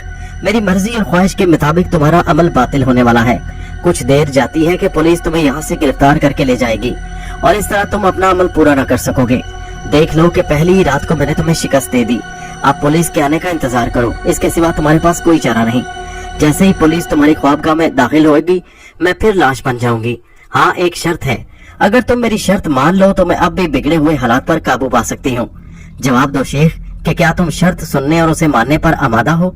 मेरी मर्जी और ख्वाहिश के मुताबिक तुम्हारा अमल बातिल होने वाला है। कुछ देर जाती है कि पुलिस तुम्हें यहाँ से गिरफ्तार करके ले जाएगी और इस तरह तुम अपना अमल पूरा न कर सकोगे। देख लो कि पहली ही रात को मैंने तुम्हें शिकस्त दे दी। अब पुलिस के आने का इंतजार करो, इसके सिवा तुम्हारे पास कोई चारा नहीं। जैसे ही पुलिस तुम्हारी ख्वाबगाह में दाखिल होगी मैं फिर लाश बन जाऊंगी। हाँ, एक शर्त है, अगर तुम मेरी शर्त मान लो तो मैं अब भी बिगड़े हुए हालात पर काबू पा सकती हूँ। जवाब दो शेख कि क्या तुम शर्त सुनने और उसे मानने पर आमादा हो?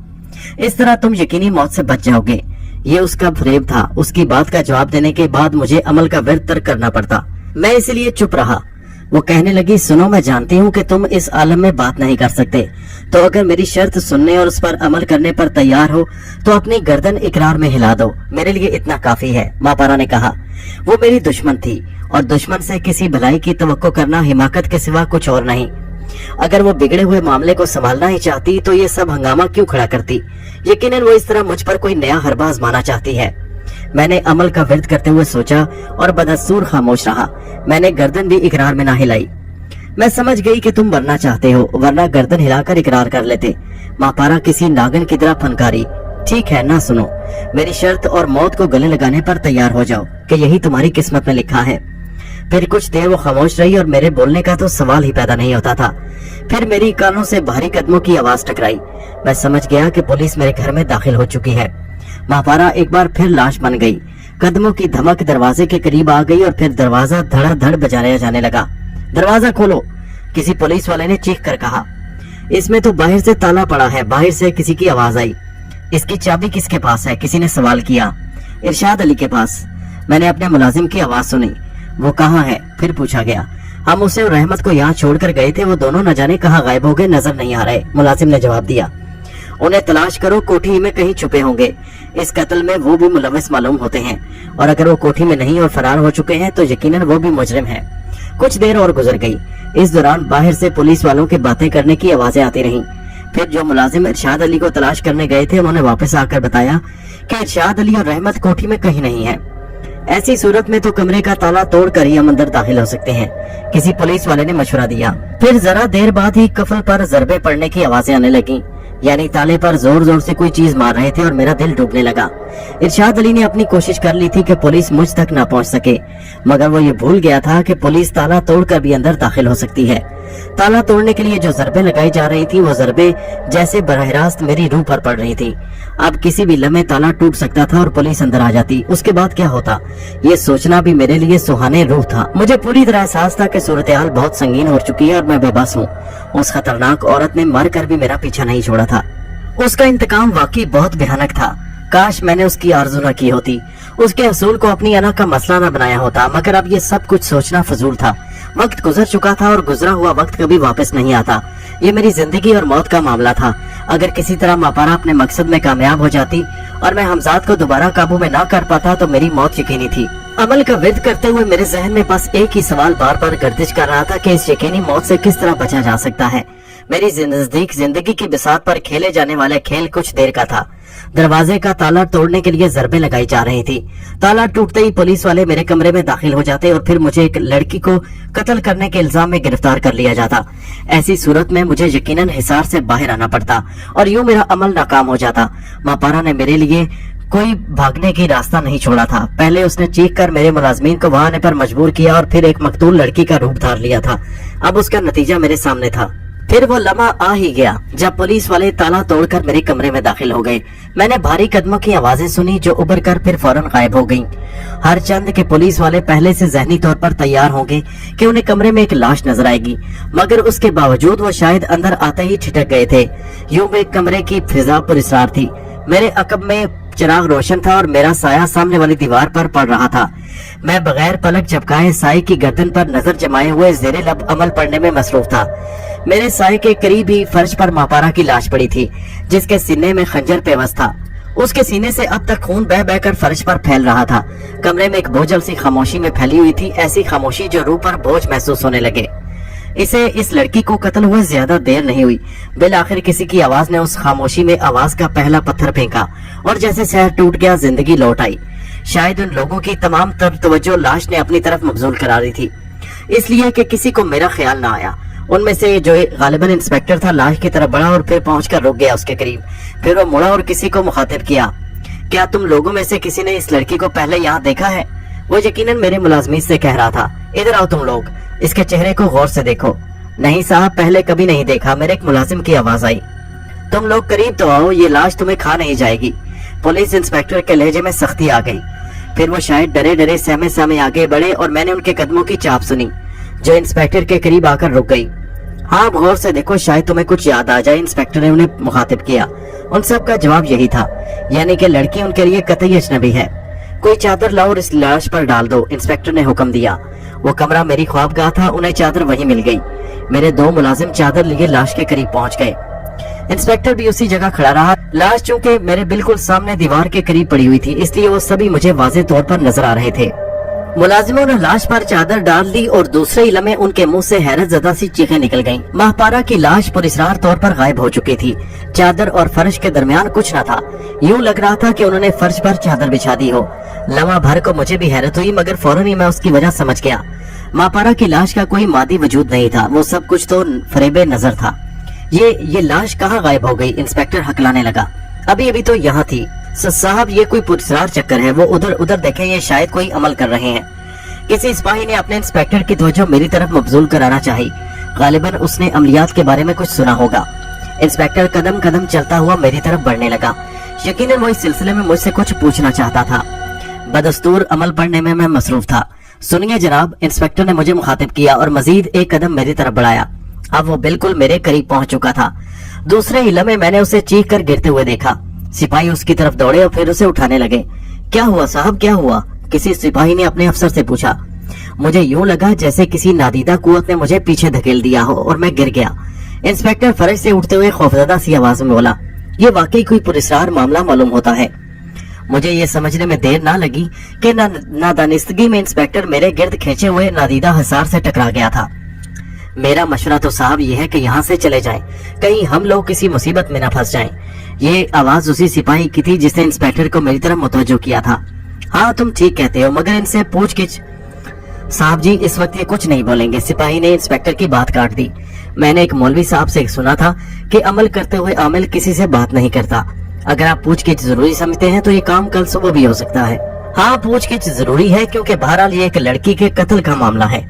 इस तरह तुम यकीनी मौत से बच जाओगे। ये उसका फरेब था। उसकी बात का जवाब देने के बाद मुझे अमल का विर्द तर्क करना पड़ता। मैं इसलिए चुप रहा। वो कहने लगी, सुनो, मैं जानती हूँ कि तुम इस आलम में बात नहीं कर सकते, तो अगर मेरी शर्त सुनने और उस पर अमल करने पर तैयार हो तो अपनी गर्दन इकरार में हिला दो, मेरे लिए इतना काफी है। मापारा ने कहा। वो मेरी दुश्मन थी और दुश्मन से किसी भलाई की तवक्को करना हिमाकत के सिवा कुछ और नहीं। अगर वो बिगड़े हुए मामले को संभालना ही चाहती तो ये सब हंगामा क्यों खड़ा करती? यकीनन वो इस तरह मुझ पर कोई नया हरबा आजमाना चाहती है। मैंने अमल का विर्द करते हुए सोचा और बदस्तूर खामोश रहा। मैंने गर्दन भी इकरार में ना हिलाई। मैं समझ गई कि तुम मरना चाहते हो, वरना गर्दन हिलाकर इकरार कर लेते। मापारा किसी नागन की तरह फनकारी। ठीक है, ना सुनो, मेरी शर्त और मौत को गले लगाने पर तैयार हो जाओ कि यही तुम्हारी किस्मत में लिखा है। फिर कुछ देर वो खामोश रही और मेरे बोलने का तो सवाल ही पैदा नहीं होता था। फिर मेरी कानों से भारी कदमों की आवाज टकराई। मैं समझ गया कि पुलिस मेरे घर में दाखिल हो चुकी है। मापारा एक बार फिर लाश बन गई। कदमों की धमक दरवाजे के करीब आ गई और फिर दरवाजा धड़ाधड़ बजाया जाने लगा। दरवाजा खोलो, किसी पुलिस वाले ने चीख कर कहा। इसमें तो बाहर से ताला पड़ा है। बाहर से किसी की आवाज आई। इसकी चाबी किसके पास है? किसी ने सवाल किया। इरशाद अली के पास। मैंने अपने मुलाजिम की आवाज सुनी। वो कहाँ है? फिर पूछा गया। हम उसे और रहमत को यहाँ छोड़कर गए थे, वो दोनों न जाने कहाँ गायब हो गए, नजर नहीं आ रहे। मुलाजिम ने जवाब दिया। उन्हें तलाश करो, कोठी में कहीं छुपे होंगे। इस कत्ल में वो भी मुलविस मालूम होते हैं और अगर वो कोठी में नहीं और फरार हो चुके हैं तो यकीनन वो भी मुजरिम है। कुछ देर और गुजर गई। इस दौरान बाहर से पुलिस वालों की बातें करने की आवाजें आती रहीं। फिर जो मुलाजिम इरशाद अली को तलाश करने गए थे उन्होंने वापस आकर बताया कि इरशाद अली और रहमत कोठी में कहीं नहीं है। ऐसी सूरत में तो कमरे का ताला तोड़कर ही हम अंदर दाखिल हो सकते हैं, किसी पुलिस वाले ने मशवरा दिया। फिर जरा देर बाद ही कफल पर जरबे पड़ने की आवाजें आने लगी, यानी ताले पर जोर जोर से कोई चीज मार रहे थे और मेरा दिल डूबने लगा। इरशाद अली ने अपनी कोशिश कर ली थी कि पुलिस मुझ तक ना पहुंच सके, मगर वो ये भूल गया था कि पुलिस ताला तोड़कर भी अंदर दाखिल हो सकती है। ताला तोड़ने के लिए जो जरबे लगाई जा रही थी वो जरबे जैसे बराह रास्त मेरी रूह पर पड़ रही थी। अब किसी भी लम्हे ताला टूट सकता था और पुलिस अंदर आ जाती। उसके बाद क्या होता, ये सोचना भी मेरे लिए सुहाने रूह था। मुझे पूरी तरह एहसास था कि सूरत-ए-हाल बहुत संगीन हो चुकी है और मैं बेबस हूँ। उस खतरनाक औरत ने मर कर भी मेरा पीछा नहीं छोड़ा था। उसका इंतकाम वाकई बहुत भयानक था। काश मैंने उसकी आरज़ू न की होती, उसके हसूल को अपनी अना का मसला न बनाया होता। मगर अब ये सब कुछ सोचना फजूल था। वक्त गुजर चुका था और गुजरा हुआ वक्त कभी वापस नहीं आता। ये मेरी जिंदगी और मौत का मामला था। अगर किसी तरह मापारा अपने मकसद में कामयाब हो जाती और मैं हमजाद को दोबारा काबू में ना कर पाता तो मेरी मौत यकीनी थी। अमल का विर्द करते हुए मेरे जहन में बस एक ही सवाल बार बार गर्दिश कर रहा था कि इस यकीनी मौत से किस तरह बचा जा सकता है। मेरी नजदीक जिंदगी की बिसात पर खेले जाने वाले खेल कुछ देर का था। दरवाजे का ताला तोड़ने के लिए जरबे लगाई जा रही थी। ताला टूटते ही पुलिस वाले मेरे कमरे में दाखिल हो जाते और फिर मुझे एक लड़की को कत्ल करने के इल्जाम में गिरफ्तार कर लिया जाता। ऐसी सूरत में मुझे यकीनन हिसार से बाहर आना पड़ता और यूं मेरा अमल नाकाम हो जाता। मापारा ने मेरे लिए कोई भागने की रास्ता नहीं छोड़ा था। पहले उसने चीख कर मेरे मुलाजमीन को वहां आने पर मजबूर किया और फिर एक मकतूल लड़की का रूप धार लिया था। अब उसका नतीजा मेरे सामने था। फिर वो लम्हा आ ही गया जब पुलिस वाले ताला तोड़कर मेरे कमरे में दाखिल हो गए। मैंने भारी कदमों की आवाजें सुनी जो उबर कर फिर फौरन गायब हो गईं। हर चंद के पुलिस वाले पहले से जहनी तौर पर तैयार होंगे कि उन्हें कमरे में एक लाश नजर आएगी, मगर उसके बावजूद वो शायद अंदर आते ही ठिठक गए थे। यूं में कमरे की फिजा पुरस्रार थी। मेरे अकब में चिराग रोशन था और मेरा साया सामने वाली दीवार पर पड़ रहा था। मैं बगैर पलक झपकाए साए की गर्दन पर नजर जमाए हुए जेरे लब अमल पढ़ने में मसरूफ था। मेरे साए के करीब ही फर्श पर मापारा की लाश पड़ी थी, जिसके सीने में खंजर पेवस्त था। उसके सीने से अब तक खून बह बह कर फर्श पर फैल रहा था। कमरे में एक बोझल सी खामोशी में फैली हुई थी, ऐसी खामोशी जो रूह पर बोझ महसूस होने लगे। इस लड़की को कत्ल हुए ज्यादा देर नहीं हुई। बिल आखिर किसी की आवाज ने उस खामोशी में आवाज का पहला पत्थर फेंका और जैसे शहर टूट गया, जिंदगी लौट आई। शायद उन लोगों की तमाम तर तवज्जो लाश ने अपनी तरफ मबजूल करा दी थी, इसलिए कि किसी को मेरा ख्याल ना आया। उनमें से जो गालिबन इंस्पेक्टर था लाश की तरफ बढ़ा और फिर पहुंचकर रुक गया उसके करीब। फिर वो मुड़ा और किसी को मुखातिब किया क्या तुम लोगों में से किसी ने इस लड़की को पहले यहाँ देखा है? वो यकीनन मेरे मुलाजमीन से कह रहा था। इधर आओ तुम लोग, इसके चेहरे को गौर से देखो। नहीं साहब, पहले कभी नहीं देखा, मेरे एक मुलाजिम की आवाज आई। तुम लोग करीब तो आओ, ये लाश तुम्हें खा नहीं जाएगी। पुलिस इंस्पेक्टर के लहजे में सख्ती आ गई। फिर वो शायद डरे डरे सहमे सहमे आगे बढ़े और मैंने उनके कदमों की चाप सुनी जो इंस्पेक्टर के करीब आकर रुक गई। हाँ, अब गौर से देखो, शायद तुम्हें कुछ याद आ जाए, इंस्पेक्टर ने उन्हें मुखातिब किया। उन सब का जवाब यही था, यानी कि लड़की उनके लिए कतई अजनबी है। कोई चादर लाओ और इस लाश पर डाल दो, इंस्पेक्टर ने हुक्म दिया। वो कमरा मेरी ख्वाबगाह था, उन्हें चादर वहीं मिल गई। मेरे दो मुलाजिम चादर लिए लाश के करीब पहुंच गए। इंस्पेक्टर भी उसी जगह खड़ा रहा। लाश चूंकि मेरे बिल्कुल सामने दीवार के करीब पड़ी हुई थी, इसलिए वो सभी मुझे वाज़ेह तौर पर नजर आ रहे थे। मुलाजिमों ने लाश पर चादर डाल दी और दूसरे ही लम्हे उनके मुंह से हैरत ज़दा सी चीखें निकल गईं। माहपारा की लाश पुरस्रार तौर पर गायब हो चुकी थी। चादर और फर्श के दरमियान कुछ न था। यूं लग रहा था कि उन्होंने फर्श पर चादर बिछा दी हो। लम्हा भर को मुझे भी हैरत हुई, मगर फौरन ही मैं उसकी वजह समझ गया। माहपारा की लाश का कोई मादी वजूद नहीं था, वो सब कुछ तो फरेबे नजर था। ये लाश कहाँ गायब हो गई? इंस्पेक्टर हकलाने लगा। अभी अभी तो यहाँ थी। साहब, ये कोई पुरस्रार चक्कर है, वो उधर उधर देखें, ये शायद कोई अमल कर रहे हैं। किसी सिपाही ने अपने इंस्पेक्टर की तवज्जो मेरी तरफ मबजूल कराना चाहिए। गालिबन उसने अमलियात के बारे में कुछ सुना होगा। इंस्पेक्टर कदम कदम चलता हुआ मेरी तरफ बढ़ने लगा। यकीनन वो इस सिलसिले में मुझसे कुछ पूछना चाहता था। बदस्तूर अमल पढ़ने में मैं मसरूफ था। सुनिए जनाब, इंस्पेक्टर ने मुझे मुखातिब किया और मजीद एक कदम मेरी तरफ बढ़ाया। अब वो बिल्कुल मेरे करीब पहुंच चुका था। दूसरे ही लम्हे मैंने उसे चीख कर गिरते हुए देखा। सिपाही उसकी तरफ दौड़े और फिर उसे उठाने लगे। क्या हुआ साहब, क्या हुआ? किसी सिपाही ने अपने अफसर से पूछा। मुझे यूं लगा जैसे किसी नादीदा कुव्वत ने मुझे पीछे धकेल दिया हो और मैं गिर गया। इंस्पेक्टर फर्श से उठते हुए खौफजदा सी आवाज में बोला, ये वाकई कोई पुरस्रार मामला मालूम होता है। मुझे ये समझने में देर ना लगी कि नादानिस्तगी में इंस्पेक्टर मेरे गिर्द खींचे हुए नादीदा हसार से टकरा गया था। मेरा मशवरा तो साहब ये है कि यहाँ से चले जाएं, कहीं हम लोग किसी मुसीबत में न फंस जाएं। ये आवाज उसी सिपाही की थी जिसने इंस्पेक्टर को मेरी तरफ मुतवज्जो किया था। हाँ, तुम ठीक कहते हो, मगर इनसे पूछ-गिछ। साहब जी, इस वक्त ये कुछ नहीं बोलेंगे, सिपाही ने इंस्पेक्टर की बात काट दी। मैंने एक मौलवी साहब से सुना था कि अमल करते हुए आमिल किसी से बात नहीं करता। अगर आप पूछ-गिछ जरूरी समझते हैं तो ये काम कल सुबह भी हो सकता है। हाँ, पूछ-गिछ जरूरी है, क्योंकि बहरहाल ये एक लड़की के कत्ल का मामला है।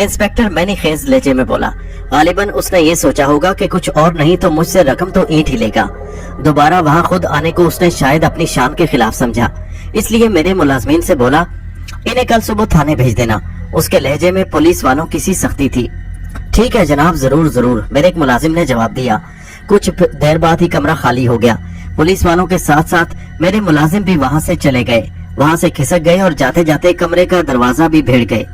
इंस्पेक्टर मैंने खेज लहजे में बोला। गालिबन उसने ये सोचा होगा कि कुछ और नहीं तो मुझसे रकम तो ईंट ही लेगा। दोबारा वहाँ खुद आने को उसने शायद अपनी शान के खिलाफ समझा, इसलिए मेरे मुलाजमीन से बोला, इन्हें कल सुबह थाने भेज देना। उसके लहजे में पुलिस वालों की सी सख्ती थी। ठीक है जनाब, जरूर जरूर, मेरे एक मुलाजिम ने जवाब दिया। कुछ देर बाद ही कमरा खाली हो गया। पुलिस वालों के साथ साथ मेरे मुलाजिम भी वहाँ से चले गए, वहाँ से खिसक गए और जाते जाते कमरे का दरवाजा भी भेड़ गए।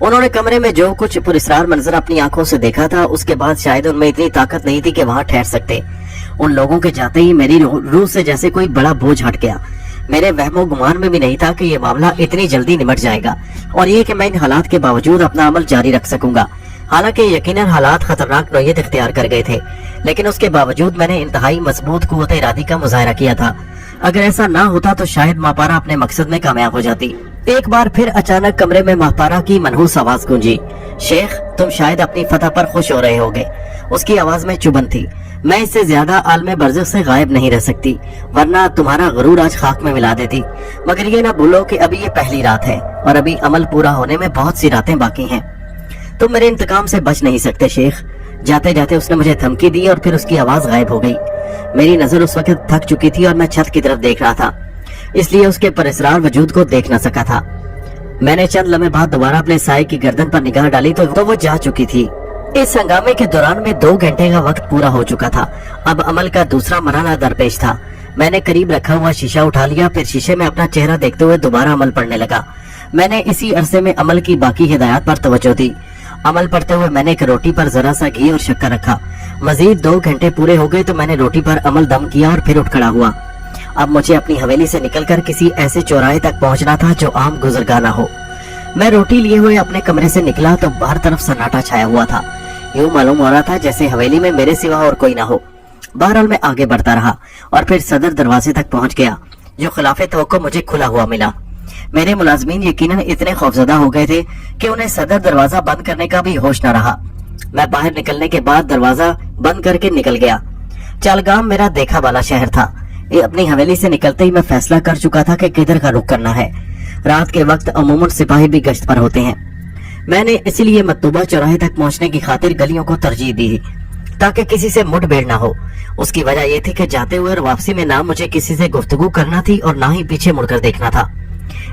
उन्होंने कमरे में जो कुछ पुरस्रार मंजर अपनी आंखों से देखा था, उसके बाद शायद उनमें इतनी ताकत नहीं थी कि वहाँ ठहर सकते। उन लोगों के जाते ही मेरी रूह से जैसे कोई बड़ा बोझ हट गया। मेरे वहमो गुमान में भी नहीं था कि ये मामला इतनी जल्दी निमट जाएगा और ये कि मैं इन हालात के बावजूद अपना अमल जारी रख सकूंगा। हालांकि यकीनन हालात खतरनाक नौयत इख्तियार कर गए थे, लेकिन उसके बावजूद मैंने इंतहाई मजबूत कुव्वत इरादी का मुजाहरा किया था। अगर ऐसा ना होता तो शायद माहपारा अपने मकसद में कामयाब हो जाती। एक बार फिर अचानक कमरे में माहपारा की मनहूस आवाज गूंजी। शेख, तुम शायद अपनी फतह पर खुश हो रहे होगे। उसकी आवाज में चुभन थी। मैं इससे ज्यादा आलमे बरज़ख से गायब नहीं रह सकती, वरना तुम्हारा गरूर आज खाक में मिला देती। मगर ये ना भूलो कि अभी ये पहली रात है और अभी अमल पूरा होने में बहुत सी रातें बाकी हैं। तुम मेरे इंतकाम से बच नहीं सकते शेख। जाते जाते उसने मुझे धमकी दी और फिर उसकी आवाज गायब हो गई। मेरी नजर उस वक्त थक चुकी थी और मैं छत की तरफ देख रहा था, इसलिए उसके पुरस्रार वजूद को देख न सका था। मैंने चंद लम्हे बाद दोबारा अपने साए की गर्दन पर निगाह डाली तो वो जा चुकी थी। इस हंगामे के दौरान में 2 घंटे का वक्त पूरा हो चुका था। अब अमल का दूसरा मरहला दरपेश था। मैंने करीब रखा हुआ शीशा उठा लिया, फिर शीशे में अपना चेहरा देखते हुए दोबारा अमल पढ़ने लगा। मैंने इसी अरसे में अमल की बाकी हिदायत पर तवज्जो दी। अमल पढ़ते हुए मैंने एक रोटी पर जरा सा घी और शक्कर रखा। मजीद 2 घंटे पूरे हो गए तो मैंने रोटी पर अमल दम किया और फिर उठ खड़ा हुआ। अब मुझे अपनी हवेली से निकलकर किसी ऐसे चौराहे तक पहुंचना था जो आम गुजरगाह न हो। मैं रोटी लिए हुए अपने कमरे से निकला तो बाहर तरफ सन्नाटा छाया हुआ था। यूं मालूम हो रहा था जैसे हवेली में मेरे सिवा और कोई ना हो। बहरहाल मैं आगे बढ़ता रहा और फिर सदर दरवाजे तक पहुंच गया, जो खिलाफे तवक्को मुझे खुला हुआ मिला। मेरे मुलाजमीन यकीनन इतने खौफजदा हो गए थे कि उन्हें सदर दरवाजा बंद करने का भी होश न रहा। मैं बाहर निकलने के बाद दरवाजा बंद करके निकल गया। चालगाम मेरा देखा वाला शहर था। ये अपनी हवेली से निकलते ही मैं फैसला कर चुका था कि किधर का रुख करना है। रात के वक्त अमूमन सिपाही भी गश्त पर होते हैं। मैंने इसीलिए मतलूबा चौराहे तक पहुंचने की खातिर गलियों को तरजीह दी ताकि किसी से मुठभेड़ ना हो। उसकी वजह यह थी कि जाते हुए और वापसी में ना मुझे किसी से गुफ्तगू करना थी और ना ही पीछे मुड़कर देखना था।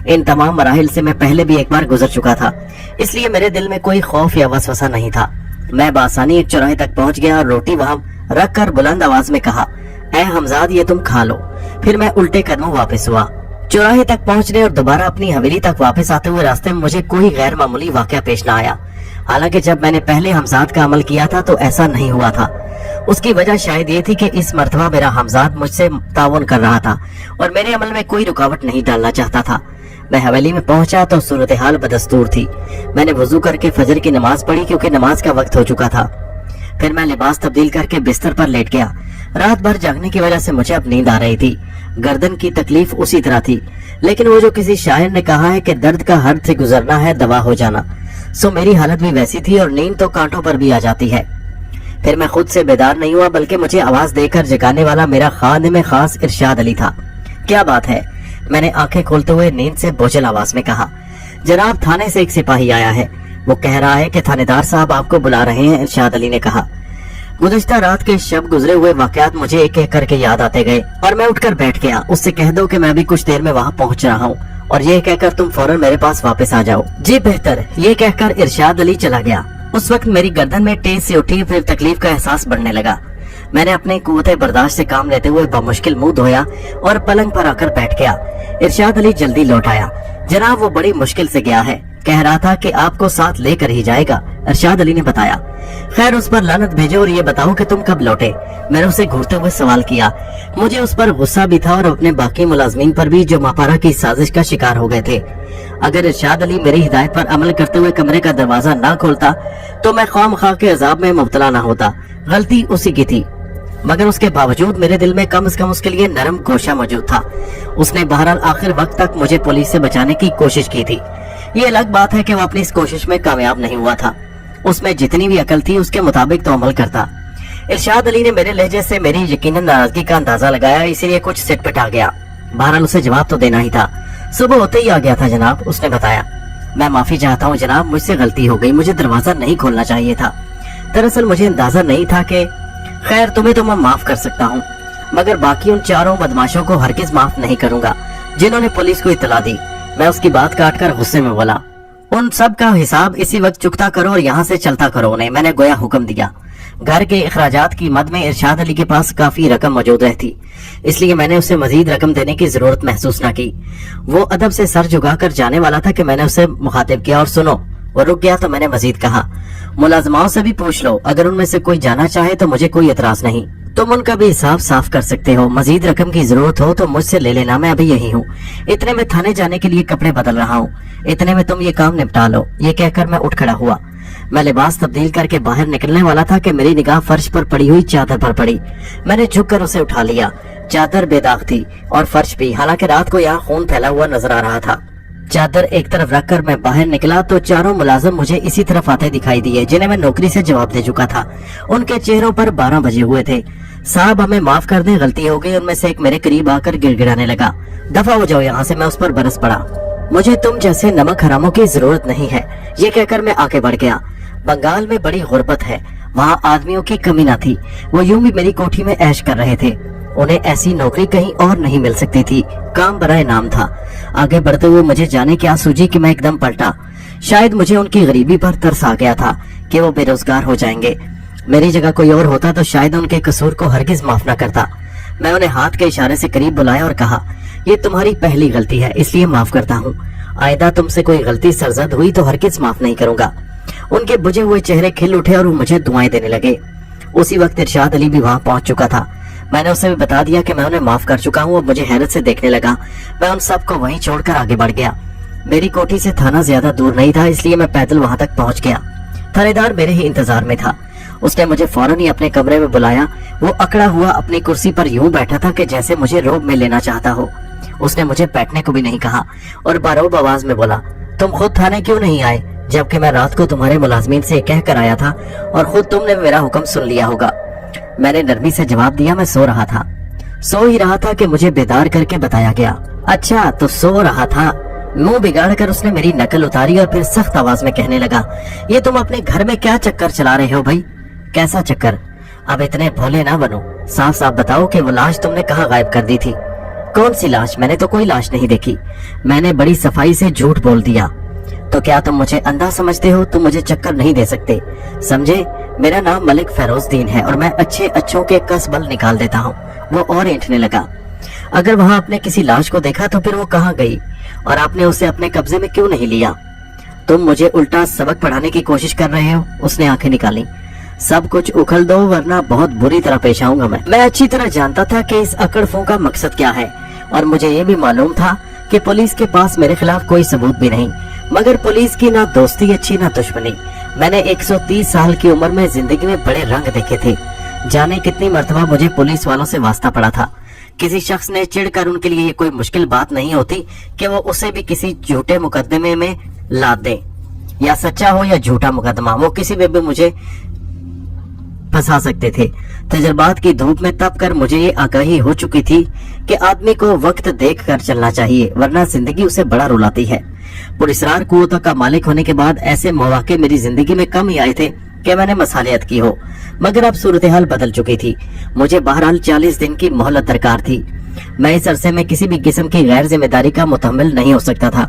इन तमाम मराहिल से मैं पहले भी एक बार गुजर चुका था, इसलिए मेरे दिल में कोई खौफ या वसवसा नहीं था। मैं बासानी एक चौराहे तक पहुंच गया और रोटी वहां रख कर बुलंद आवाज में कहा, ऐ हमजाद ये तुम खा लो। फिर मैं उल्टे कदमों वापस हुआ। चौराहे तक पहुंचने और दोबारा अपनी हवेली तक वापस आते हुए रास्ते में मुझे कोई गैर मामूली वाकया पेश न आया। हालांकि जब मैंने पहले हमजाद का अमल किया था तो ऐसा नहीं हुआ था। उसकी वजह शायद ये थी कि इस मर्तबा मेरा हमजाद मुझसे ताउन कर रहा था और मेरे अमल में कोई रुकावट नहीं डालना चाहता था। मैं हवेली में पहुंचा तो सूरत हाल बदस्तूर थी। मैंने वजू करके फजर की नमाज पढ़ी क्योंकि नमाज का वक्त हो चुका था। फिर मैं लिबास तब्दील करके बिस्तर पर लेट गया। रात भर जागने की वजह से मुझे अब नींद आ रही थी। गर्दन की तकलीफ उसी तरह थी, लेकिन वो जो किसी शायर ने कहा है कि दर्द का हद से गुजरना है दवा हो जाना, सो मेरी हालत भी वैसी थी और नींद तो कांटों पर भी आ जाती है। फिर मैं खुद से बेदार नहीं हुआ, बल्कि मुझे आवाज देकर जगाने वाला मेरा खादिम खास इरशाद अली था। क्या बात है? मैंने आंखें खोलते हुए नींद से बोझल आवाज में कहा। जनाब, थाने से एक सिपाही आया है। वो कह रहा है कि थानेदार साहब आपको बुला रहे हैं, इरशाद अली ने कहा। गुज़िश्ता रात के शब गुजरे हुए वाकयात मुझे एक एक करके याद आते गए और मैं उठकर बैठ गया। उससे कह दो कि मैं भी कुछ देर में वहाँ पहुँच रहा हूँ और ये कहकर तुम फौरन मेरे पास वापस आ जाओ। जी बेहतर, ये कहकर इरशाद अली चला गया। उस वक्त मेरी गर्दन में तेज से उठी, फिर तकलीफ का एहसास बढ़ने लगा। मैंने अपने कुव्वत बर्दाश्त से काम लेते हुए बमुश्किल मुंह धोया और पलंग पर आकर बैठ गया। इरशाद अली जल्दी लौट आया। जनाब, वो बड़ी मुश्किल से गया है, कह रहा था कि आपको साथ लेकर ही जाएगा, इरशाद अली ने बताया। खैर, उस पर लानत भेजो और ये बताओ कि तुम कब लौटे, मैंने उसे घूरते हुए सवाल किया। मुझे उस पर गुस्सा भी था और अपने बाकी मुलाजमीन पर भी जो मापारा की साजिश का शिकार हो गए थे। अगर इरशाद अली मेरी हिदायत पर अमल करते हुए कमरे का दरवाजा ना खोलता तो मैं ख्वाम-ख्वाह के अजाब में मुब्तला ना होता। गलती उसी की थी, मगर उसके बावजूद मेरे दिल में कम से कम उसके लिए नरम गोशा मौजूद था। उसने बहरहाल आखिर वक्त तक मुझे पुलिस से बचाने की कोशिश की थी। ये अलग बात है कि वो अपनी इस कोशिश में कामयाब नहीं हुआ था। उसमें जितनी भी अकल थी उसके मुताबिक तो अमल करता। इरशाद अली ने मेरे लहजे से मेरी यकीनन नाराजगी का अंदाजा लगाया, इसीलिए कुछ सिटपिट आ गया। बहरहाल उसे जवाब तो देना ही था। सुबह होते ही आ गया था जनाब, उसने बताया। मैं माफी चाहता हूँ जनाब, मुझसे गलती हो गई, मुझे दरवाजा नहीं खोलना चाहिए था। दरअसल मुझे अंदाजा नहीं था कि खैर तुम्हें तो मैं माफ कर सकता हूँ, मगर बाकी उन चारों बदमाशों को हरगिज माफ नहीं करूंगा जिन्होंने पुलिस को इत्तला दी। मैं उसकी बात काटकर गुस्से में बोला, उन सब का हिसाब इसी वक्त चुकता करो और यहाँ से चलता करो उन्हें, मैंने गोया हुक्म दिया। घर के अखराजात की मद में इरशाद अली के पास काफी रकम मौजूद रहती, इसलिए मैंने उसे मजीद रकम देने की जरूरत महसूस न की। वो अदब से सर झुकाकर जाने वाला था कि मैंने उसे मुखातिब किया और सुनो। वो रुक गया तो मैंने मजीद कहा, मुलाजमाओं से भी पूछ लो, अगर उनमें से कोई जाना चाहे तो मुझे कोई एतराज नहीं। तुम उनका भी हिसाब साफ कर सकते हो। मजीद रकम की जरूरत हो तो मुझसे ले लेना, मैं अभी यही हूँ। इतने में थाने जाने के लिए कपड़े बदल रहा हूँ, इतने में तुम ये काम निपटा लो। ये कहकर मैं उठ खड़ा हुआ। मैं लिबास तब्दील करके बाहर निकलने वाला था कि मेरी निगाह फर्श पर पड़ी हुई चादर पर पड़ी। मैंने झुककर उसे उठा लिया। चादर बेदाग थी और फर्श भी, हालांकि रात को यहाँ खून फैला हुआ नजर आ रहा था। चादर एक तरफ रखकर मैं बाहर निकला तो चारों मुलाजिम मुझे इसी तरफ आते दिखाई दिए, जिन्हें मैं नौकरी से जवाब दे चुका था। उनके चेहरों पर 12 बजे हुए थे। साहब, हमें माफ कर दें, गलती हो गई। उनमें से एक मेरे करीब आकर गिड़गिड़ाने लगा, दफा हो जाओ यहाँ से। मैं उस पर बरस पड़ा, मुझे तुम जैसे नमक हरामों की जरूरत नहीं है। ये कहकर मैं आगे बढ़ गया। बंगाल में बड़ी गुर्बत है, वहाँ आदमियों की कमी न थी। वो यूं भी मेरी कोठी में ऐश कर रहे थे। उन्हें ऐसी नौकरी कहीं और नहीं मिल सकती थी, काम बराए नाम था। आगे बढ़ते हुए मुझे जाने क्या सूझी कि मैं एकदम पलटा। शायद मुझे उनकी गरीबी पर तरस आ गया था कि वो बेरोजगार हो जाएंगे। मेरी जगह कोई और होता तो शायद उनके कसूर को हरगिज माफ न करता। मैं उन्हें हाथ के इशारे से करीब बुलाया और कहा, ये तुम्हारी पहली गलती है, इसलिए माफ करता हूँ। आइंदा तुमसे कोई गलती सरजद हुई तो हरगिज माफ नहीं करूंगा। उनके बुझे हुए चेहरे खिल उठे और वो मुझे दुआएं देने लगे। उसी वक्त इरशाद अली भी वहाँ पहुंच चुका था। मैंने उसे भी बता दिया कि मैं उन्हें माफ कर चुका हूँ। अब मुझे हैरत से देखने लगा। मैं उन सबको वहीं छोड़कर आगे बढ़ गया। मेरी कोठी से थाना ज्यादा दूर नहीं था, इसलिए मैं पैदल वहां तक पहुंच गया। थानेदार मेरे ही इंतजार में था। उसने मुझे फौरन ही अपने कमरे में बुलाया। वो अकड़ा हुआ अपनी कुर्सी पर यूं बैठा था कि जैसे मुझे रोब में लेना चाहता हो। उसने मुझे बैठने को भी नहीं कहा और बारोब आवाज में बोला, तुम खुद थाने क्यों नहीं आए, जबकि मैं रात को तुम्हारे मुलाजमीन से कह कर आया था और खुद तुमने मेरा हुक्म सुन लिया होगा। मैंने नरमी से जवाब दिया, मैं सो रहा था। सो ही रहा था कि मुझे बेदार करके बताया गया। अच्छा तो सो रहा था। मुंह बिगाड़ कर उसने मेरी नकल उतारी और फिर सख्त आवाज में कहने लगा, ये तुम अपने घर में क्या चक्कर चला रहे हो भाई? कैसा चक्कर? अब इतने भोले ना बनो, साफ साफ बताओ कि वो लाश तुमने कहाँ गायब कर दी थी? कौन सी लाश? मैंने तो कोई लाश नहीं देखी। मैंने बड़ी सफाई से झूठ बोल दिया। तो क्या तुम मुझे अंधा समझते हो? तुम मुझे चक्कर नहीं दे सकते, समझे? मेरा नाम मलिक फेरोजदीन है और मैं अच्छे अच्छों के कसबल निकाल देता हूँ। वो और ऐंठने लगा। अगर वहां आपने किसी लाश को देखा तो फिर वो कहाँ गई और आपने उसे अपने कब्जे में क्यों नहीं लिया? तुम मुझे उल्टा सबक पढ़ाने की कोशिश कर रहे हो। उसने आंखें निकाली। सब कुछ उखल दो वरना बहुत बुरी तरह पेश आऊंगा मैं अच्छी तरह जानता था कि इस अकड़फों का मकसद क्या है और मुझे ये भी मालूम था कि पुलिस के पास मेरे खिलाफ कोई सबूत भी नहीं। मगर पुलिस की ना दोस्ती अच्छी ना दुश्मनी। मैंने 130 साल की उम्र में जिंदगी में बड़े रंग देखे थे। जाने कितनी मर्तबा मुझे पुलिस वालों से वास्ता पड़ा था। किसी शख्स ने चिढ़कर उनके लिए ये कोई मुश्किल बात नहीं होती कि वो उसे भी किसी झूठे मुकदमे में लाद दे, या सच्चा हो या झूठा मुकदमा, वो किसी में भी मुझे फंसा सकते थे। तजर्बात की धूप में तप कर मुझे ये आगाही हो चुकी थी कि आदमी को वक्त देख कर चलना चाहिए वरना जिंदगी उसे बड़ा रुलाती है। पुरस्कार कुव्वतों का मालिक होने के बाद ऐसे मौके मेरी जिंदगी में कम ही आए थे कि मैंने मसालियत की हो, मगर अब सूरत हाल बदल चुकी थी। मुझे बहरहाल 40 दिन की मोहलत दरकार थी। मैं इस अरसे में किसी भी किस्म की गैर जिम्मेदारी का मुतहम्मिल नहीं हो सकता था।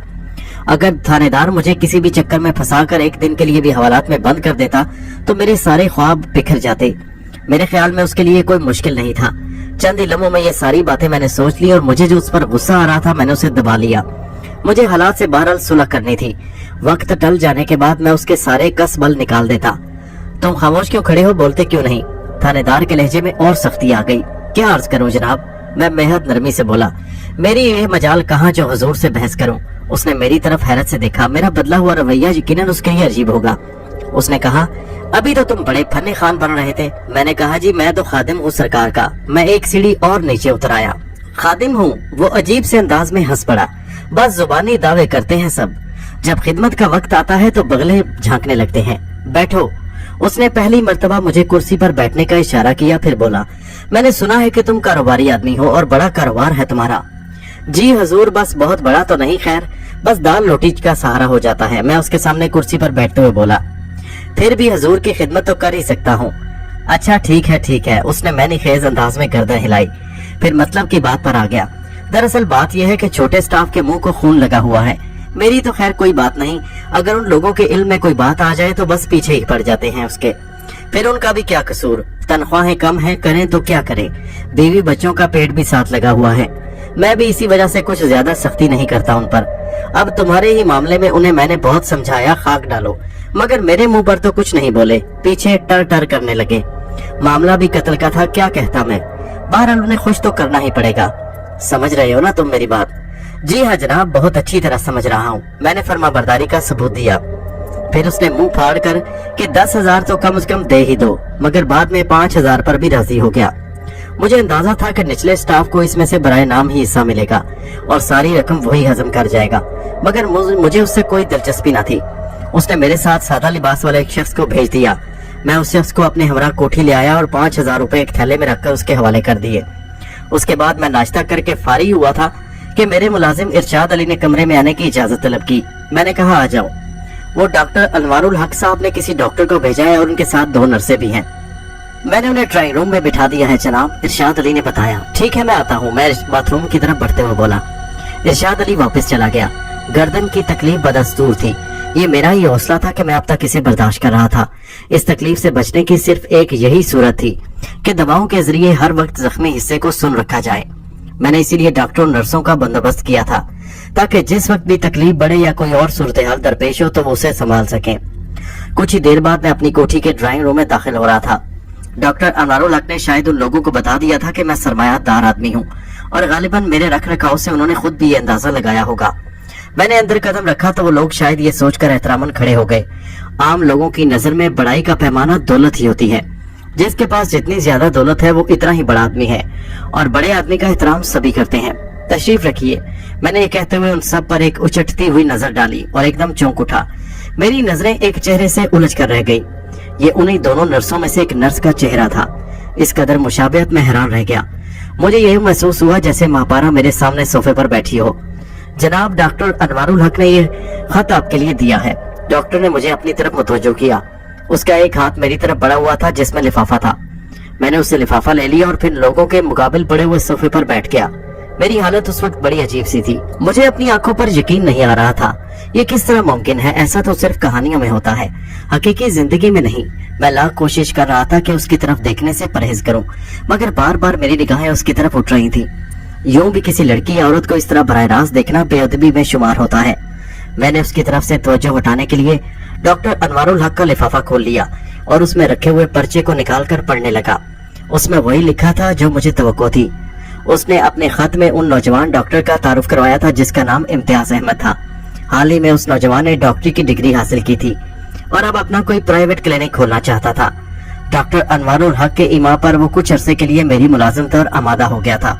अगर थानेदार मुझे किसी भी चक्कर में फंसाकर एक दिन के लिए भी हवालात में बंद कर देता तो मेरे सारे ख्वाब बिखर जाते। मेरे ख्याल में उसके लिए कोई मुश्किल नहीं था। चंद ही लम्हों में ये सारी बातें मैंने सोच ली और मुझे जो उस पर गुस्सा आ रहा था मैंने उसे दबा लिया। मुझे हालात से बहरहाल सुलह करनी थी। वक्त टल जाने के बाद मैं उसके सारे कसबल निकाल देता। तुम खामोश क्यों खड़े हो, बोलते क्यों नहीं? थानेदार के लहजे में और सख्ती आ गई। क्या अर्ज करूं जनाब? मैं बेहद नरमी से बोला। मेरी ये मजाल कहाँ जो हुजूर से बहस करूं। उसने मेरी तरफ हैरत से देखा। मेरा बदला हुआ रवैया यकीनन उसके लिए अजीब होगा। उसने कहा, अभी तो तुम बड़े फन्ने खान बन रहे थे। मैंने कहा, जी मैं तो खादिम हूँ सरकार का। मैं एक सीढ़ी और नीचे उतर आया। खादिम हूँ? वो अजीब से अंदाज में हंस पड़ा। बस जुबानी दावे करते हैं सब, जब खिदमत का वक्त आता है तो बगले झांकने लगते हैं। बैठो। उसने पहली मर्तबा मुझे कुर्सी पर बैठने का इशारा किया, फिर बोला, मैंने सुना है कि तुम कारोबारी आदमी हो और बड़ा कारोबार है तुम्हारा। जी हजूर, बस बहुत बड़ा तो नहीं, खैर बस दाल रोटी का सहारा हो जाता है। मैं उसके सामने कुर्सी पर बैठते हुए बोला, फिर भी हजूर की खिदमत तो कर ही सकता हूँ। अच्छा ठीक है। उसने मैंने खेज अंदाज में गर्दन हिलाई, फिर मतलब की बात पर आ गया। दरअसल बात यह है कि छोटे स्टाफ के मुंह को खून लगा हुआ है। मेरी तो खैर कोई बात नहीं, अगर उन लोगों के इल्म में कोई बात आ जाए तो बस पीछे ही पड़ जाते हैं उसके। फिर उनका भी क्या कसूर? तनख्वाहें कम है, करें तो क्या करें? बीवी बच्चों का पेट भी साथ लगा हुआ है। मैं भी इसी वजह से कुछ ज्यादा सख्ती नहीं करता उन पर। अब तुम्हारे ही मामले में उन्हें मैंने बहुत समझाया, खाक डालो, मगर मेरे मुंह पर तो कुछ नहीं बोले, पीछे टर टर करने लगे। मामला भी कत्ल का था, क्या कहता मैं। बहरहाल उन्हें खुश तो करना ही पड़ेगा। समझ रहे हो ना तुम मेरी बात? जी हाँ जनाब, बहुत अच्छी तरह समझ रहा हूँ। मैंने फर्माबरदारी का सबूत दिया। फिर उसने मुंह फाड़ कर कि 10,000 तो कम से कम दे ही दो, मगर बाद में 5,000 पर भी राजी हो गया। मुझे अंदाजा था कि निचले स्टाफ को इसमें से बराए नाम ही हिस्सा मिलेगा और सारी रकम वही हजम कर जाएगा, मगर मुझे उससे कोई दिलचस्पी न थी। उसने मेरे साथ सादा लिबास वाले एक शख्स को भेज दिया। मैं उस शख्स को अपने हमरा कोठी ले आया और 5,000 रुपए एक थैले में रखकर उसके हवाले कर दिए। उसके बाद मैं नाश्ता करके फारिग हुआ था कि मेरे मुलाजिम इरशाद अली ने कमरे में आने की इजाजत तलब की। मैंने कहा, आ जाओ। वो डॉक्टर अनवारुल हक साहब ने किसी डॉक्टर को भेजा है और उनके साथ 2 नर्सें भी हैं। मैंने उन्हें ड्राइंग रूम में बिठा दिया है जनाब, इरशाद अली ने बताया। ठीक है, मैं आता हूँ, मैं बाथरूम की तरफ बढ़ते हुए बोला। इरशाद अली वापस चला गया। गर्दन की तकलीफ बदस्तूर थी। ये मेरा ही हौसला था कि मैं अब तक इसे बर्दाश्त कर रहा था। इस तकलीफ से बचने की सिर्फ एक यही सूरत थी कि दवाओं के जरिए हर वक्त जख्मी हिस्से को सुन रखा जाए। मैंने इसीलिए डॉक्टरों नर्सों का बंदोबस्त किया था ताकि जिस वक्त भी तकलीफ बढ़े या कोई और सूरत हाल दरपेश हो तो वो उसे संभाल सके। कुछ ही देर बाद मैं अपनी कोठी के ड्राइंग रूम में दाखिल हो रहा था। डॉक्टर अनवारुल हक ने शायद उन लोगों को बता दिया था कि मैं सरमायादार आदमी हूँ और गालिबन मेरे रख रखाव से उन्होंने खुद भी ये अंदाजा लगाया होगा। मैंने अंदर कदम रखा तो वो लोग शायद ये सोचकर एहतरामन खड़े हो गए। आम लोगों की नजर में बड़ाई का पैमाना दौलत ही होती है। जिसके पास जितनी ज्यादा दौलत है वो इतना ही बड़ा आदमी है और बड़े आदमी का एहतराम सभी करते हैं। तशरीफ रखिए। मैंने ये कहते हुए उन सब पर एक उचटती हुई नजर डाली और एकदम चौंक उठा। मेरी नजरें एक चेहरे से उलझ कर रह गई। ये उन्हीं दोनों नर्सों में से एक नर्स का चेहरा था। इस कदर मुशाबहत में हैरान रह गया। मुझे यही महसूस हुआ जैसे महापारा मेरे सामने सोफे पर बैठी हो। जनाब डॉक्टर अनवारुल हक ने ये खत आपके लिए दिया है। डॉक्टर ने मुझे अपनी तरफ मुतवज्जो किया। उसका एक हाथ मेरी तरफ बढ़ा हुआ था जिसमें लिफाफा था। मैंने उससे लिफाफा ले लिया और फिर लोगों के मुकाबिल पड़े हुए सोफे पर बैठ गया। मेरी हालत उस वक्त बड़ी अजीब सी थी। मुझे अपनी आंखों पर यकीन नहीं आ रहा था। ये किस तरह मुमकिन है? ऐसा तो सिर्फ कहानियों में होता है, हकीकी जिंदगी में नहीं। मैं लाख कोशिश कर रहा था कि उसकी तरफ देखने से परहेज करूं, मगर बार बार मेरी निगाहें उसकी तरफ उठ रही थी। यूं भी किसी लड़की या औरत को इस तरह बराह रास्त देखना बेअदबी में शुमार होता है। मैंने उसकी तरफ से तवज्जो हटाने के लिए डॉक्टर अनवारुल हक का लिफाफा खोल लिया और उसमें रखे हुए पर्चे को निकालकर पढ़ने लगा। उसमें वही लिखा था जो मुझे तवक्को थी। उसने अपने खत में उन नौजवान डॉक्टर का तारुफ करवाया था जिसका नाम इम्तियाज अहमद था। हाल ही में उस नौजवान ने डॉक्टरी की डिग्री हासिल की थी और अब अपना कोई प्राइवेट क्लिनिक खोलना चाहता था। डॉक्टर अनवारुल हक के इमा पर वो कुछ अरसे के लिए मेरी मुलाजिमत और आमादा हो गया था।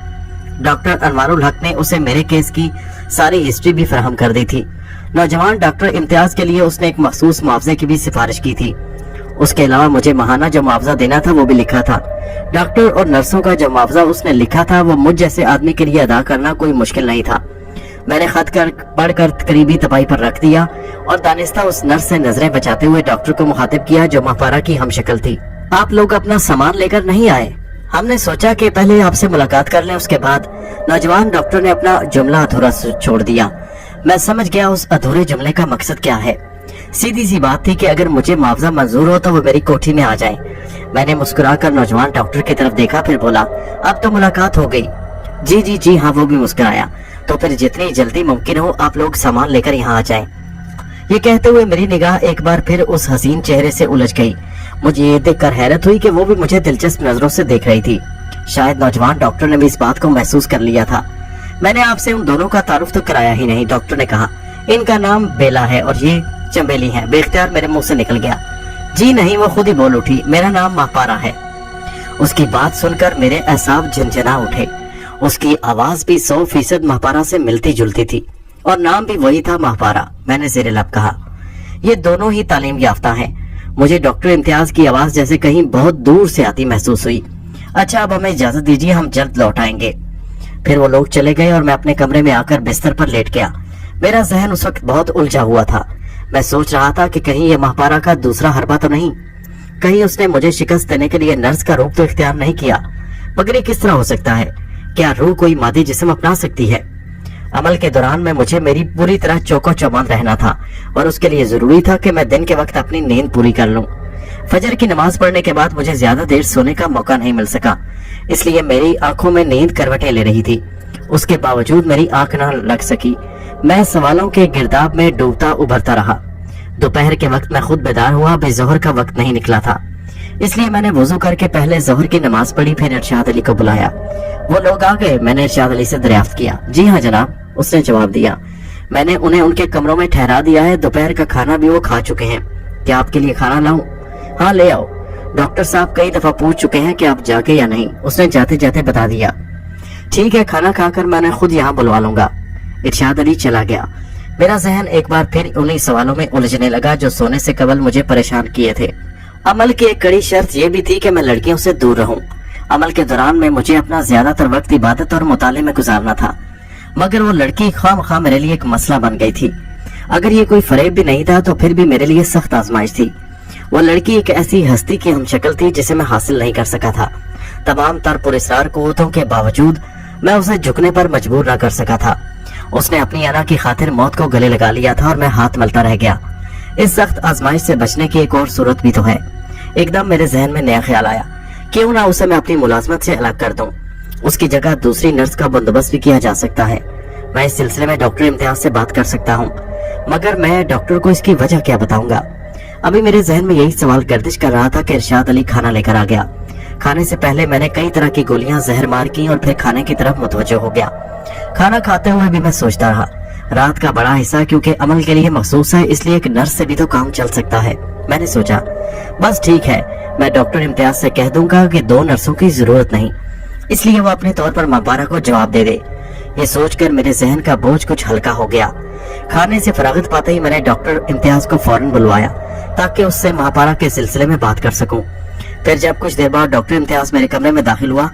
डॉक्टर अनवारुल हक ने उसे मेरे केस की सारी हिस्ट्री भी फराहम कर दी थी। नौजवान डॉक्टर इम्तियाज के लिए उसने एक मखसूस मुआवजे की भी सिफारिश की थी। उसके अलावा मुझे माहाना जो मुआवजा देना था वो भी लिखा था। डॉक्टर और नर्सों का जो मुआवजा उसने लिखा था वो मुझ जैसे आदमी के लिए अदा करना कोई मुश्किल नहीं था। मैंने खत पढ़कर करीबी तपाई पर रख दिया और दानिस्ता उस नर्स से नजरें बचाते हुए डॉक्टर को मुखातिब किया जो महापारा की हमशक्ल थी। आप लोग अपना सामान लेकर नहीं आए? हमने सोचा कि पहले आपसे मुलाकात कर लें, उसके बाद। नौजवान डॉक्टर ने अपना जुमला अधूरा छोड़ दिया। मैं समझ गया उस अधूरे जुमले का मकसद क्या है। सीधी सी बात थी कि अगर मुझे मुआवजा मंजूर हो तो वो मेरी कोठी में आ जाए। मैंने मुस्कुराकर नौजवान डॉक्टर की तरफ देखा, फिर बोला, अब तो मुलाकात हो गई। जी जी जी हाँ, वो भी मुस्कुराया। तो फिर जितनी जल्दी मुमकिन हो आप लोग सामान लेकर यहाँ आ जाएं। ये कहते हुए मेरी निगाह एक बार फिर उस हसीन चेहरे से उलझ गई। मुझे ये देखकर हैरत हुई कि वो भी मुझे दिलचस्प नजरों से देख रही थी। शायद नौजवान डॉक्टर ने भी इस बात को महसूस कर लिया था। मैंने आपसे उन दोनों का तारुफ तो कराया ही नहीं, डॉक्टर ने कहा। इनका नाम बेला है और ये चंबेली है। बेख्तियार मेरे मुंह से निकल गया। जी नहीं, वो खुद ही बोल उठी, मेरा नाम महापारा है। उसकी बात सुनकर मेरे एसाब झंझना उठे। उसकी आवाज भी 100% महापारा से मिलती जुलती थी और नाम भी वही था, महापारा। मैंने ज़ेरे लब कहा, ये दोनों ही तालीम याफ्ता हैं। मुझे डॉक्टर इम्तियाज की आवाज जैसे कहीं बहुत दूर से आती महसूस हुई। अच्छा, अब हमें इजाजत दीजिए, हम जल्द लौट आएंगे। फिर वो लोग चले गए और मैं अपने कमरे में आकर बिस्तर पर लेट गया। मेरा जहन उस वक्त बहुत उलझा हुआ था। मैं सोच रहा था कि कहीं ये महापारा का दूसरा हरबा तो नहीं, कहीं उसने मुझे शिकस्त देने के लिए नर्स का रूप तो इख्तियार नहीं किया। मगर ये किस तरह हो सकता है? क्या रूह कोई मादी जिस्म अपना सकती है? अमल के दौरान में मुझे मेरी पूरी तरह चौको चौबंद रहना था और उसके लिए जरूरी था कि मैं दिन के वक्त अपनी नींद पूरी कर लूं। फजर की नमाज पढ़ने के बाद मुझे ज्यादा देर सोने का मौका नहीं मिल सका, इसलिए मेरी आंखों में नींद करवटें ले रही थी। उसके बावजूद मेरी आंख न लग सकी। मैं सवालों के गिरदाब में डूबता उभरता रहा। दोपहर के वक्त मैं खुद बेदार हुआ। बेजोहर का वक्त नहीं निकला था, इसलिए मैंने वुजू करके पहले जोहर की नमाज पढ़ी, फिर इरशाद अली को बुलाया। वो लोग आ गए। मैंने इरशाद अली से दरियाफ्त किया। जी हाँ जनाब, उसने जवाब दिया। मैंने उन्हें उनके कमरों में ठहरा दिया है। दोपहर का खाना भी वो खा चुके हैं। क्या आपके लिए खाना लाऊं? हाँ ले आओ। डॉक्टर साहब कई दफा पूछ चुके हैं कि आप जाके या नहीं, उसने जाते जाते बता दिया। ठीक है, खाना खाकर मैं खुद यहाँ बुलवा लूंगा। इरशाद अली चला गया। मेरा जहन एक बार फिर उन्हीं सवालों में उलझने लगा जो सोने से कबल मुझे परेशान किए थे। अमल की एक कड़ी शर्त यह भी थी कि मैं लड़कियों से दूर रहूं। अमल के दौरान में मुझे अपना ज्यादातर वक्त इबादत और मुताले में गुजारना था, मगर वो लड़की खामखा मेरे लिए एक मसला बन गई थी। अगर ये कोई फरेब भी नहीं था तो फिर भी मेरे लिए सख्त आजमाइश थी। वो लड़की एक ऐसी हस्ती की हमशक्ल थी जिसे मैं हासिल नहीं कर सका था। तमाम तर पुरस्कार कुव्वतों के बावजूद मैं उसे झुकने पर मजबूर न कर सका था। उसने अपनी अना की खातिर मौत को गले लगा लिया था और मैं हाथ मलता रह गया। इस सख्त आजमाइश से बचने की एक और सूरत भी तो है। एकदम मेरे जहन में नया ख्याल आया, क्यों ना उसे मैं अपनी मुलाजमत से अलग कर दूं। उसकी जगह दूसरी नर्स का बंदोबस्त भी किया जा सकता है। मैं इस सिलसिले में डॉक्टर इम्तियाज से बात कर सकता हूँ, मगर मैं डॉक्टर को इसकी वजह क्या बताऊंगा? अभी मेरे जहन में यही सवाल गर्दिश कर रहा था कि इरशाद अली खाना लेकर आ गया। खाने से पहले मैंने कई तरह की गोलियां जहर मार की और फिर खाने की तरफ मुतवज्जो हो गया। खाना खाते हुए भी मैं सोचता रहा। रात का बड़ा हिस्सा क्योंकि अमल के लिए मखसूस है, इसलिए एक नर्स से भी तो काम चल सकता है। मैंने सोचा बस ठीक है, मैं डॉक्टर इम्तियाज से कह दूंगा कि 2 नर्सों की जरूरत नहीं, इसलिए वो अपने तौर पर महापारा को जवाब दे दे। ये सोचकर मेरे जहन का बोझ कुछ हल्का हो गया। खाने से फरागत पाते ही मैंने डॉक्टर इम्तियाज को फौरन बुलवाया ताकि उससे महापारा के सिलसिले में बात कर सकूं। फिर जब कुछ देर बाद डॉक्टर इम्तियाज मेरे कमरे में दाखिल हुआ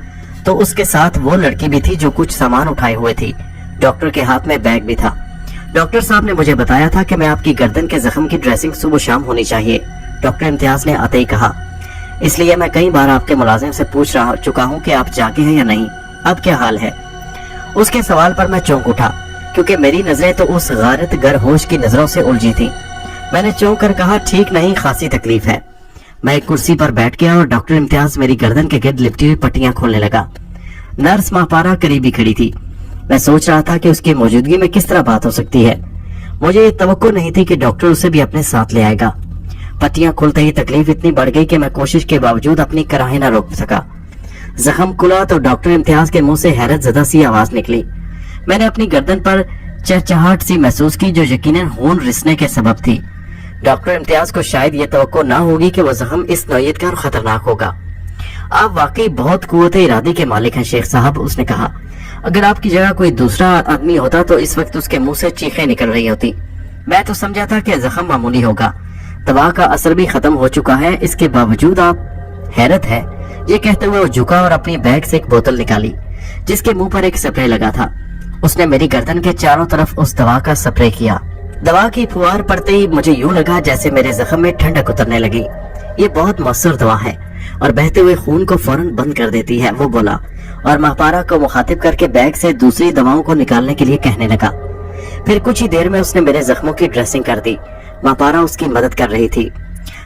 तो उसके साथ वो लड़की भी थी जो कुछ सामान उठाए हुए थी। डॉक्टर के हाथ में बैग भी था। डॉक्टर साहब ने मुझे बताया था कि मैं आपकी गर्दन के जख्म की ड्रेसिंग सुबह शाम होनी चाहिए। डॉक्टर इम्तियाज ने आते ही कहा, इसलिए मैं कई बार आपके मुलाजिम से पूछ चुका हूँ कि आप जागे हैं या नहीं, अब क्या हाल है। उसके सवाल पर मैं चौंक उठा, क्योंकि मेरी नजरें तो उस गारत गर होश की नजरों से उलझी थी। मैंने चौंक कर कहा, ठीक नहीं, खासी तकलीफ है। मैं एक कुर्सी पर बैठ गया और डॉक्टर इम्तियाज मेरी गर्दन के गिर्द लिपटी हुई पट्टियां खोलने लगा। नर्स मापारा करीबी खड़ी थी। मैं सोच रहा था कि उसकी मौजूदगी में किस तरह बात हो सकती है। मुझे ये तवक्को नहीं थी कि डॉक्टर उसे भी अपने साथ ले आएगा। पट्टियां खुलते ही तकलीफ इतनी बढ़ गई कि मैं कोशिश के बावजूद अपनी कराही न रोक सका। जख्म खुला तो डॉक्टर इम्तियाज के मुंह से हैरत ज़दा सी आवाज निकली। मैंने अपनी गर्दन पर चहचहाहट सी महसूस की, जो यकीनन खून रिसने के सबब थी। डॉक्टर इम्तियाज को शायद ये तवक्को ना होगी कि वो जख्म इस नौयत का और खतरनाक होगा। आप वाकई बहुत कुव्वत इरादे के मालिक हैं शेख साहब, उसने कहा। अगर आपकी जगह कोई दूसरा आदमी होता तो इस वक्त उसके मुंह से चीखें निकल रही होती। मैं तो समझा था कि जख्म मामूली होगा, दवा का असर भी खत्म हो चुका है, इसके बावजूद आप। हैरत है, ये कहते हुए वो झुका और अपनी बैग से एक बोतल निकाली जिसके मुंह पर एक स्प्रे लगा था। उसने मेरी गर्दन के चारों तरफ उस दवा का स्प्रे किया। दवा की फुहार पड़ते ही मुझे यूं लगा जैसे मेरे जख्म में ठंडक उतरने लगी। ये बहुत मौसर दवा है और बहते हुए खून को फौरन बंद कर देती है, वो बोला और मापारा को मुखातिब करके बैग से दूसरी दवाओं को निकालने के लिए कहने लगा। फिर कुछ ही देर में उसने मेरे जख्मों की ड्रेसिंग कर दी। मापारा उसकी मदद कर रही थी।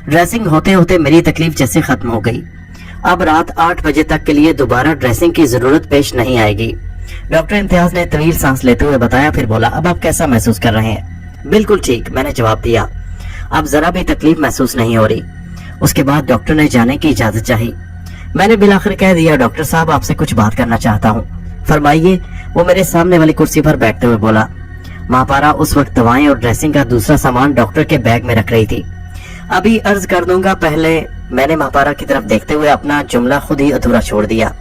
ड्रेसिंग होते होते मेरी तकलीफ जैसे खत्म हो गई। अब रात 8 बजे तक के लिए दोबारा ड्रेसिंग की जरूरत पेश नहीं आएगी। डॉक्टर इम्तियाज ने तवील सांस लेते हुए बताया, फिर बोला, अब आप कैसा महसूस कर रहे हैं? बिल्कुल ठीक, मैंने जवाब दिया। अब जरा भी तकलीफ महसूस नहीं हो रही। उसके बाद डॉक्टर ने जाने की इजाजत चाही। मैंने बिलाखिर कह दिया, डॉक्टर साहब आपसे कुछ बात करना चाहता हूँ। फरमाइए, वो मेरे सामने वाली कुर्सी पर बैठते हुए बोला। मापारा उस वक्त दवाएं और ड्रेसिंग का दूसरा सामान डॉक्टर के बैग में रख रही थी। अभी अर्ज कर दूंगा, पहले मैंने मापारा की तरफ देखते हुए अपना जुमला खुद ही अधूरा छोड़ दिया।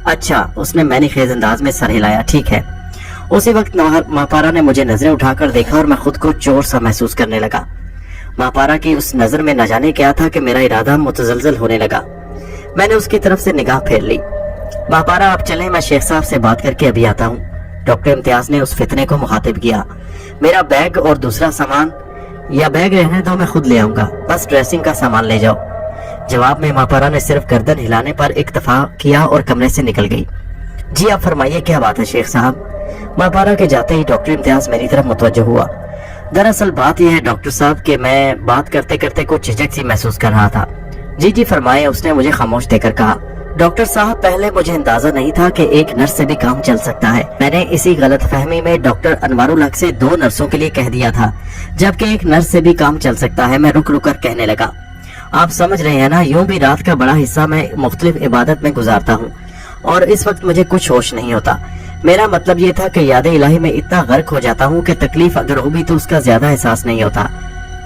अच्छा, उसने मैंने खेज अंदाज में सर हिलाया। ठीक है। उसी वक्त मापारा ने मुझे नजरें उठाकर देखा और मैं खुद को चोर सा महसूस करने लगा। मापारा की उस नजर में न जाने क्या था कि मेरा इरादा मुतजलजल होने लगा। मैंने उसकी तरफ से निगाह फेर ली। मापारा, आप चलें, मैं शेख साहब से बात करके अभी आता हूँ। डॉक्टर इम्तियाज ने उस फितने को मुखातिब किया। मेरा बैग और दूसरा सामान, या बैग रहने दो, मैं खुद ले आऊंगा, बस ड्रेसिंग का सामान ले जाओ। जवाब में मापारा ने सिर्फ गर्दन हिलाने पर इत्तफाक किया और कमरे से निकल गई। जी आप फरमाइए, क्या बात है शेख साहब? मापारा के जाते ही डॉक्टर इम्तियाज मेरी तरफ मुतवज्जो हुआ। दरअसल बात यह है डॉक्टर साहब कि मैं बात करते करते कुछ झिझक सी महसूस कर रहा था। जी फरमाए, उसने मुझे खामोश देकर कहा। डॉक्टर साहब, पहले मुझे अंदाजा नहीं था कि एक नर्स से भी काम चल सकता है। मैंने इसी गलत फहमी में डॉक्टर अनवारुल हक से 2 नर्सों के लिए कह दिया था, जबकि एक नर्स से भी काम चल सकता है। मैं रुक रुक कर कहने लगा। आप समझ रहे हैं ना, यूं भी रात का बड़ा हिस्सा मैं मुख्तलिफ इबादत में गुजारता हूँ और इस वक्त मुझे कुछ होश नहीं होता। मेरा मतलब ये था कि याद इलाही में इतना गर्क हो जाता हूँ कि तकलीफ अगर हो भी तो उसका ज्यादा एहसास नहीं होता।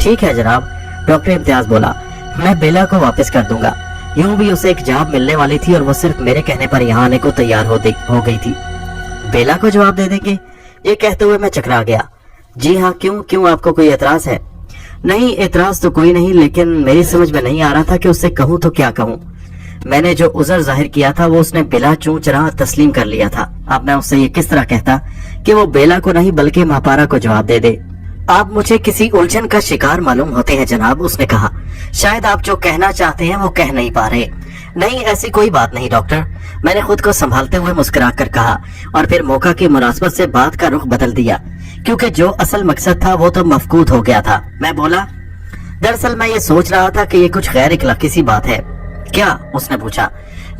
ठीक है जनाब, डॉक्टर इम्तियाज बोला, मैं बेला को वापस कर दूंगा। यूं भी उसे एक जवाब मिलने वाली थी और वो सिर्फ मेरे कहने पर यहाँ आने को तैयार हो गई थी। बेला को जवाब दे देंगे, ये कहते हुए मैं चकरा गया। जी हाँ, क्यों आपको कोई एतराज है? नहीं, एतराज तो कोई नहीं, लेकिन मेरी समझ में नहीं आ रहा था कि उससे कहूँ तो क्या कहूँ। मैंने जो उज़र जाहिर किया था वो उसने बिला चूंचरा तस्लीम कर लिया था। अब मैं उससे ये किस तरह कहता कि वो बेला को नहीं बल्कि मापारा को जवाब दे दे। आप मुझे किसी उलझन का शिकार मालूम होते हैं जनाब, उसने कहा। शायद आप जो कहना चाहते हैं वो कह नहीं पा रहे। नहीं, ऐसी कोई बात नहीं डॉक्टर, मैंने खुद को संभालते हुए मुस्कुरा कर कहा और फिर मौका की मुनासबत से बात का रुख बदल दिया, क्योंकि जो असल मकसद था वो तो मफकूद हो गया था। मैं बोला, दरअसल मैं ये सोच रहा था कि ये कुछ गैर इखलाकी सी बात है। क्या? उसने पूछा।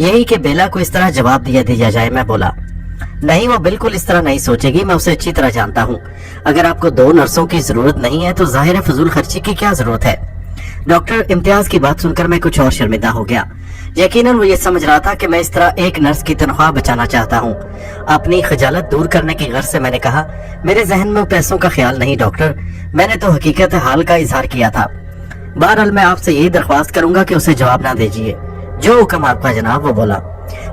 यही कि बेला को इस तरह जवाब दिया जाए। मैं बोला, नहीं, वो बिल्कुल इस तरह नहीं सोचेगी, मैं उसे अच्छी तरह जानता हूँ। अगर आपको 2 नर्सों की जरूरत नहीं है तो जाहिर है फजूल खर्ची की क्या जरूरत है। डॉक्टर इम्तियाज की बात सुनकर मैं कुछ और शर्मिंदा हो गया। यकीनन वो ये समझ रहा था कि मैं इस तरह एक नर्स की तनख्वाह बचाना चाहता हूँ। अपनी खजालत दूर करने की गर्ज से मैंने कहा, मेरे जहन में पैसों का ख्याल नहीं डॉक्टर, मैंने तो हकीकत हाल का इजहार किया था। बहरहाल मैं आपसे यही दरख्वास्त करूंगा कि उसे जवाब ना दीजिए। जो हुक्म आपका जनाब, वो बोला।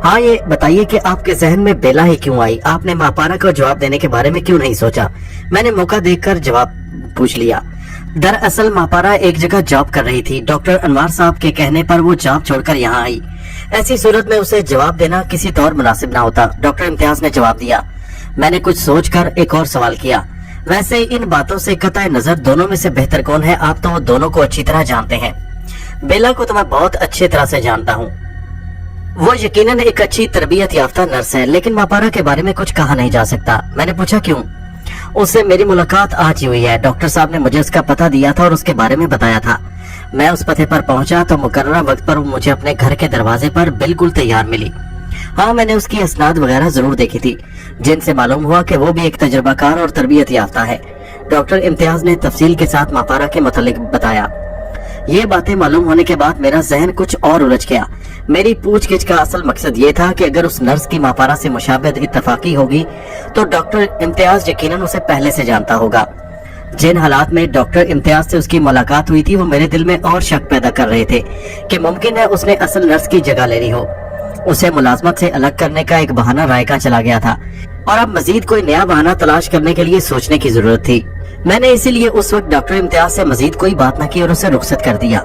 हाँ, ये बताइए कि आपके जहन में बेला ही क्यों आई? आपने मापारा को जवाब देने के बारे में क्यों नहीं सोचा? मैंने मौका देखकर जवाब पूछ लिया। दरअसल मापारा एक जगह जॉब कर रही थी। डॉक्टर अनवर साहब के कहने पर वो जॉब छोड़कर यहाँ आई। ऐसी सूरत में उसे जवाब देना किसी तौर मुनासिब ना होता। डॉक्टर इम्तियाज ने जवाब दिया। मैंने कुछ सोचकर एक और सवाल किया, वैसे इन बातों से कतई नजर दोनों में से बेहतर कौन है? आप तो दोनों को अच्छी तरह जानते हैं। बेला को तो मैं बहुत अच्छी तरह से जानता हूँ। वो यकीनन एक अच्छी तरबियत याफ्ता नर्स है, लेकिन मापारा के बारे में कुछ कहा नहीं जा सकता। मैंने पूछा क्यों? उससे मेरी मुलाकात आज ही हुई है। डॉक्टर साहब ने मुझे उसका पता दिया था और उसके बारे में बताया था। मैं उस पते पर पहुंचा तो मुकर्रर वक्त पर वो मुझे अपने घर के दरवाजे पर बिल्कुल तैयार मिली। हाँ, मैंने उसकी असनाद वगैरह जरूर देखी थी, जिनसे मालूम हुआ कि वो भी एक तजुर्बाकार और तरबियत याफ्ता है। डॉक्टर इम्तियाज ने तफसील के साथ मापारा के मुतालिक बताया। ये बातें मालूम होने के बाद मेरा जहन कुछ और उलझ गया। मेरी पूछगिछ का असल मकसद ये था कि अगर उस नर्स की मापारा से मुशाबहत इत्तफाकी होगी तो डॉक्टर इम्तियाज यकीनन उसे पहले से जानता होगा। जिन हालात में डॉक्टर इम्तियाज से उसकी मुलाकात हुई थी वो मेरे दिल में और शक पैदा कर रहे थे कि मुमकिन है उसने असल नर्स की जगह ले ली हो। उसे मुलाजमत से अलग करने का एक बहाना रायका चला गया था और अब मजीद कोई नया बहाना तलाश करने के लिए सोचने की जरूरत थी। मैंने इसीलिए उस वक्त डॉक्टर इम्तियाज से मजीद कोई बात न की और उसे रुखसत कर दिया।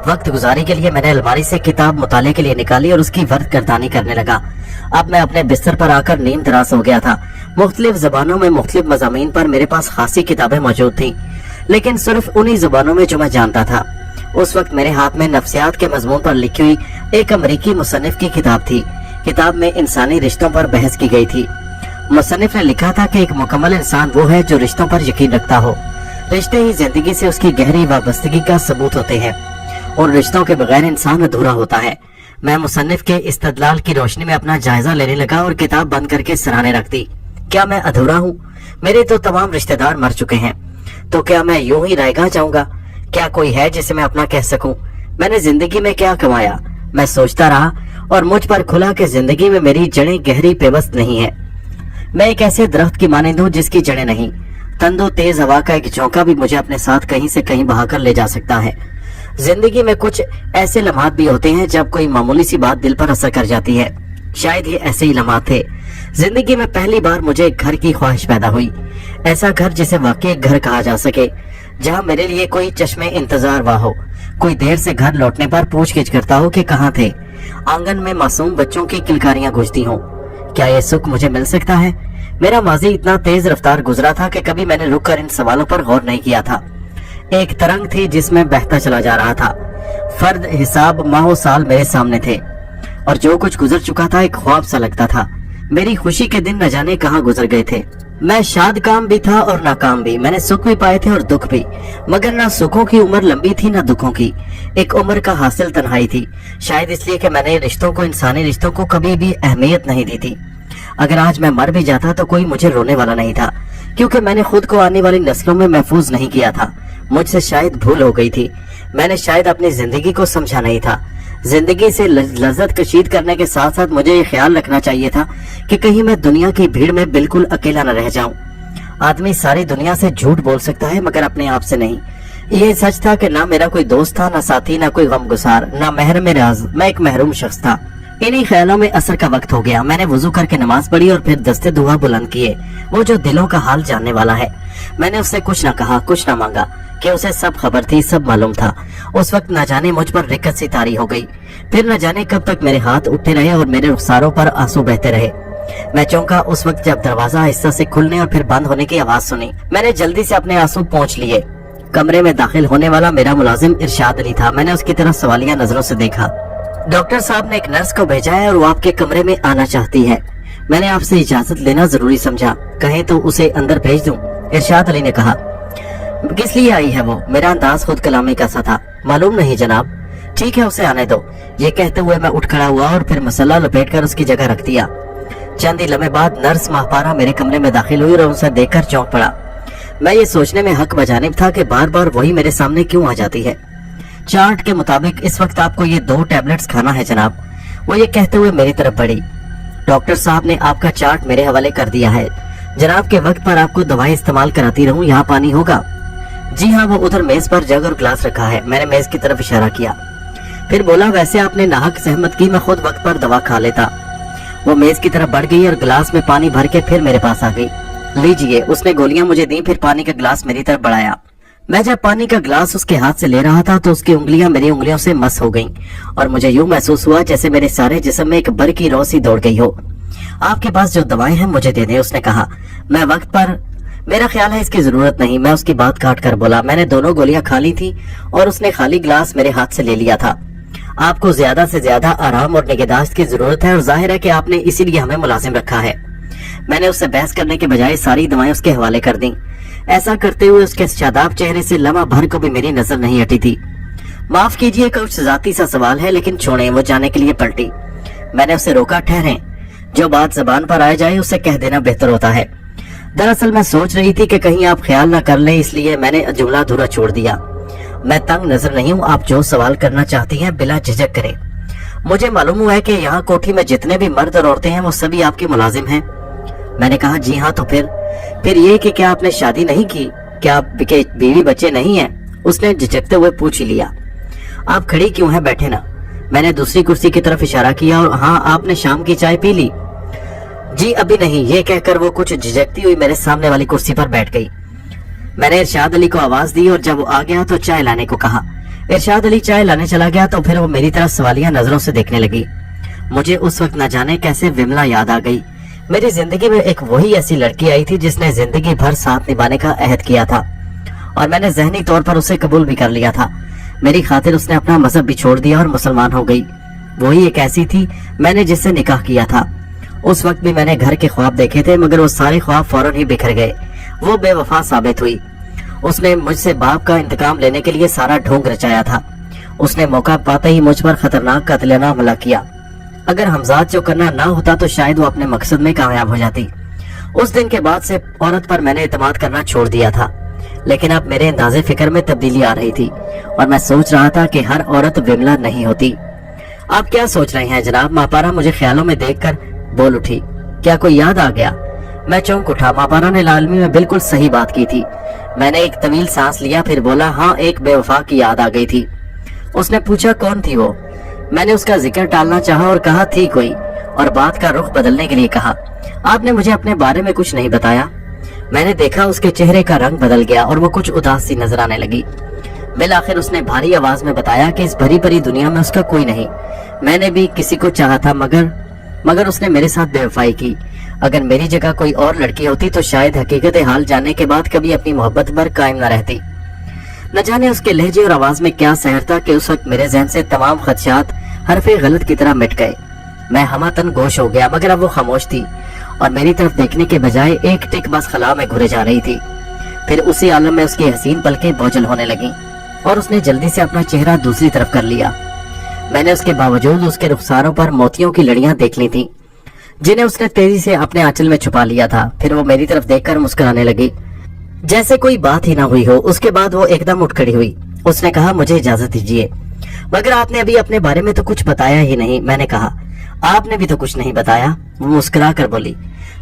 वक्त गुजारी के लिए मैंने अलमारी से किताब मुताले के लिए निकाली और उसकी वर्द गर्दानी करने लगा। अब मैं अपने बिस्तर पर आकर नींद दराज हो गया था। मुख्तलिफ जबानों में मुख्तलिफ मज़ामीन पर मेरे पास खासी किताबें मौजूद थी, लेकिन सिर्फ उन्हीं जबानों में जो मैं जानता था। उस वक्त मेरे हाथ में नफ्सियात के मजमून पर लिखी हुई एक अमरीकी मुसन्निफ की किताब थी। किताब में इंसानी रिश्तों पर बहस की गई थी। मुसन्निफ ने लिखा था कि एक मुकम्मल इंसान वो है जो रिश्तों पर यकीन रखता हो। रिश्ते ही जिंदगी से उसकी गहरी वाबस्तगी का सबूत होते हैं और रिश्तों के बगैर इंसान अधूरा होता है। मैं मुसन्निफ के इस्तदलाल की रोशनी में अपना जायजा लेने लगा और किताब बंद करके सराहने रख दी। क्या मैं अधूरा हूँ? मेरे तो तमाम रिश्तेदार मर चुके हैं, तो क्या मैं यूं ही रायगा जाऊंगा? क्या कोई है जिसे मैं अपना कह सकूं? मैंने जिंदगी में क्या कमाया? मैं सोचता रहा और मुझ पर खुला कि जिंदगी में मेरी जड़ें गहरी पेवस्त नहीं है। मैं एक ऐसे दरख्त की मानिंद हूं जिसकी जड़ें नहीं। तंदो तेज हवा का एक झोंका भी मुझे अपने साथ कहीं से कहीं बहाकर ले जा सकता है। जिंदगी में कुछ ऐसे लम्हात भी होते हैं जब कोई मामूली सी बात दिल पर असर कर जाती है। शायद ये ऐसे ही लम्हात थे। जिंदगी में पहली बार मुझे एक घर की ख्वाहिश पैदा हुई, ऐसा घर जिसे वाकई घर कहा जा सके, जहाँ मेरे लिए कोई चश्मे इंतजार हुआ हो, कोई देर से घर लौटने पर पूछगिछ करता हो कि कहाँ थे, आंगन में मासूम बच्चों की किलकारियां गूंजती हों। क्या ये सुख मुझे मिल सकता है? मेरा माजी इतना तेज रफ्तार गुजरा था कि कभी मैंने रुककर इन सवालों पर गौर नहीं किया था। एक तरंग थी जिसमें बहता चला जा रहा था। फर्द हिसाब माहो साल मेरे सामने थे और जो कुछ गुजर चुका था एक ख्वाब सा लगता था। मेरी खुशी के दिन न जाने कहाँ गुजर गए थे। मैं शाद काम भी था और नाकाम भी। मैंने सुख भी पाए थे और दुख भी, मगर ना सुखों की उम्र लंबी थी ना दुखों की। एक उम्र का हासिल तन्हाई थी, शायद इसलिए कि मैंने रिश्तों को, इंसानी रिश्तों को कभी भी अहमियत नहीं दी थी। अगर आज मैं मर भी जाता तो कोई मुझे रोने वाला नहीं था, क्योंकि मैंने खुद को आने वाली नस्लों में महफूज नहीं किया था। मुझसे शायद भूल हो गई थी। मैंने शायद अपनी जिंदगी को समझा नहीं था। जिंदगी से लज्जत कशीद करने के साथ साथ मुझे ये ख्याल रखना चाहिए था कि कहीं मैं दुनिया की भीड़ में बिल्कुल अकेला न रह जाऊं। आदमी सारी दुनिया से झूठ बोल सकता है मगर अपने आप से नहीं। ये सच था कि ना मेरा कोई दोस्त था, ना साथी, ना कोई गमगुसार, ना महरम राज। मैं एक महरूम शख्स था। इन्हीं ख्यालों में असर का वक्त हो गया। मैंने वुजू करके नमाज पढ़ी और फिर दस्ते दुआ बुलंद किए। वो जो दिलों का हाल जानने वाला है। मैंने उससे कुछ न कहा, कुछ न मांगा कि उसे सब खबर थी, सब मालूम था। उस वक्त न जाने मुझ पर रिक्कत सी तारी हो गई। फिर न जाने कब तक मेरे हाथ उठते रहे और मेरे रुखसारों पर आंसू बहते रहे। मैं चौंका उस वक्त जब दरवाजा आहिस्ता से खुलने और फिर बंद होने की आवाज सुनी। मैंने जल्दी से अपने आंसू पोंछ लिए। कमरे में दाखिल होने वाला मेरा मुलाजिम इरशाद अली था। मैंने उसकी तरफ सवालिया नजरों से देखा। डॉक्टर साहब ने एक नर्स को भेजा है और वो आपके कमरे में आना चाहती है। मैंने आपसे इजाजत लेना जरूरी समझा। कहें तो उसे अंदर भेज दूं? इरशाद अली ने कहा। किस लिए आई है वो? मेरा अंदाज खुद कलामी का सा था। मालूम नहीं जनाब। ठीक है, उसे आने दो। ये कहते हुए मैं उठ खड़ा हुआ और फिर मसला लपेटकर उसकी जगह रख दिया। चंद ही लम्हे बाद नर्स माहपारा मेरे कमरे में दाखिल हुई और उसे देखकर चौंक पड़ा। मैं ये सोचने में हक बजानिब था कि बार बार वही मेरे सामने क्यों आ जाती है। चार्ट के मुताबिक इस वक्त आपको ये 2 टैबलेट्स खाना है जनाब। वो ये कहते हुए मेरी तरफ बढ़ी। डॉक्टर साहब ने आपका चार्ट मेरे हवाले कर दिया है। जनाब के वक्त पर आपको दवाई इस्तेमाल कराती रहूं, यहाँ पानी होगा? जी हाँ, वो उधर मेज पर जग और ग्लास रखा है। मैंने मेज की तरफ इशारा किया। फिर बोला, वैसे आपने नाहक सहमत की, मैं खुद वक्त पर दवा खा लेता। वो मेज की तरफ बढ़ गई और गिलास में पानी भर के फिर मेरे पास आ गई। लीजिए, उसने गोलियां मुझे दी, फिर पानी का गिलास मेरी तरफ बढ़ाया। मैं जब पानी का ग्लास उसके हाथ से ले रहा था तो उसकी उंगलियां मेरी उंगलियों से मस हो गईं और मुझे यूं महसूस हुआ जैसे मेरे सारे जिस्म में एक बर की रोसी दौड़ गई हो। आपके पास जो दवाएं हैं मुझे दे दें, उसने कहा। मैं वक्त पर, मेरा ख्याल है इसकी जरूरत नहीं, मैं उसकी बात काट कर बोला। मैंने दोनों गोलियां खा ली थी और उसने खाली ग्लास मेरे हाथ से ले लिया था। आपको ज्यादा से ज्यादा आराम और निगहदाश्त की जरूरत है और जाहिर है कि आपने इसीलिए हमें मुलाजिम रखा है। मैंने उससे बहस करने के बजाय सारी दवाएं उसके हवाले कर दी। ऐसा करते हुए उसके शादाब चेहरे से लम्हा भर को भी मेरी नजर नहीं हटी थी। माफ कीजिए, कुछ जाती सा सवाल है, लेकिन छोड़े। वो जाने के लिए पलटी। मैंने उसे रोका, ठहरें, जो बात जबान पर आ जाए उसे कह देना बेहतर होता है। दरअसल मैं सोच रही थी कि कहीं आप ख्याल ना कर लें, इसलिए मैंने जुमला अधूरा छोड़ दिया। मैं तंग नजर नहीं हूँ, आप जो सवाल करना चाहती हैं बिला झिझक करें। मुझे मालूम हुआ है कि यहाँ कोठी में जितने भी मर्द और औरतें हैं वो सभी आपके मुलाजिम हैं। मैंने कहा, जी हाँ। तो फिर ये कि क्या आपने शादी नहीं की, क्या आपके बीवी बच्चे नहीं हैं? उसने झिझकते हुए पूछ लिया। आप खड़ी क्यों हैं, बैठे ना। मैंने दूसरी कुर्सी की तरफ इशारा किया और हाँ, आपने शाम की चाय पी ली? जी अभी नहीं। ये कहकर वो कुछ झिझकती हुई मेरे सामने वाली कुर्सी पर बैठ गई। मैंने इरशाद अली को आवाज दी और जब वो आ गया तो चाय लाने को कहा। इरशाद अली चाय लाने चला गया तो फिर वो मेरी तरफ सवालिया नजरों से देखने लगी। मुझे उस वक्त न जाने कैसे विमला याद आ गई। मेरी जिंदगी में एक वही ऐसी लड़की आई थी जिसने जिंदगी भर साथ निभाने का अहद किया था और मैंने जहनी तौर पर उसे कबूल भी कर लिया था। मेरी खातिर उसने अपना मजहब भी छोड़ दिया और मुसलमान हो गई। वही एक ऐसी थी मैंने जिससे निकाह किया था। उस वक्त भी मैंने घर के ख्वाब देखे थे, मगर वो सारे ख्वाब फौरन ही बिखर गए। वो बेवफा साबित हुई। उसने मुझसे बाप का इंतकाम लेने के लिए सारा ढोंग रचाया था। उसने मौका पाते ही मुझ पर खतरनाक कातिलाना हमला किया। अगर हमजाद जो करना ना होता तो शायद वो अपने मकसद में कामयाब हो जाती। उस दिन के बाद से औरत पर मैंने एतमाद करना छोड़ दिया था, लेकिन अब मेरे अंदाजे फिक्र में तब्दीली आ रही थी और मैं सोच रहा था कि हर औरत विमला नहीं होती। आप क्या सोच रहे हैं जनाब? मापारा मुझे ख्यालों में देखकर बोल उठी। क्या कोई याद आ गया? मैं चौंक उठा। मापारा ने लालमी में बिल्कुल सही बात की थी। मैंने एक तवील सांस लिया, फिर बोला, हाँ, एक बेवफा की याद आ गई थी। उसने पूछा, कौन थी वो? मैंने उसका जिक्र टालना चाहा और कहा, थी कोई, और बात का रुख बदलने के लिए कहा, आपने मुझे अपने बारे में कुछ नहीं बताया। मैंने देखा उसके चेहरे का रंग बदल गया और वो कुछ उदास सी नजर आने लगी। बिल आखिर उसने भारी आवाज में बताया कि इस भरी भरी दुनिया में उसका कोई नहीं। मैंने भी किसी को चाहा था, मगर उसने मेरे साथ बेवफाई की। अगर मेरी जगह कोई और लड़की होती तो शायद हकीकत हाल जानने के बाद कभी अपनी मोहब्बत पर कायम न रहती। न जाने उसके लहजे और आवाज में क्या सहर था कि उस वक्त मेरे जहन से तमाम खदशात हरफे गलत की तरह मिट गए। मैं हमातन गोश हो गया, मगर अब वो खामोश थी और मेरी तरफ देखने के बजाय एक टिक बस खला में घुरे जा रही थी। फिर उसी आलम में उसकी हसीन पलकें बोझल होने लगी और उसने जल्दी से अपना चेहरा दूसरी तरफ कर लिया। मैंने उसके बावजूद उसके रुखसारों पर मोतियों की लड़ियां देख ली थी, जिन्हें उसने तेजी से अपने आंचल में छुपा लिया था। फिर वो मेरी तरफ देखकर मुस्कुराने लगी, जैसे कोई बात ही ना हुई हो। उसके बाद वो एकदम उठ खड़ी हुई। उसने कहा, मुझे इजाजत दीजिए। मगर आपने अभी अपने बारे में तो कुछ बताया ही नहीं। मैंने कहा, आपने भी तो कुछ नहीं बताया। वो मुस्कुरा कर बोली,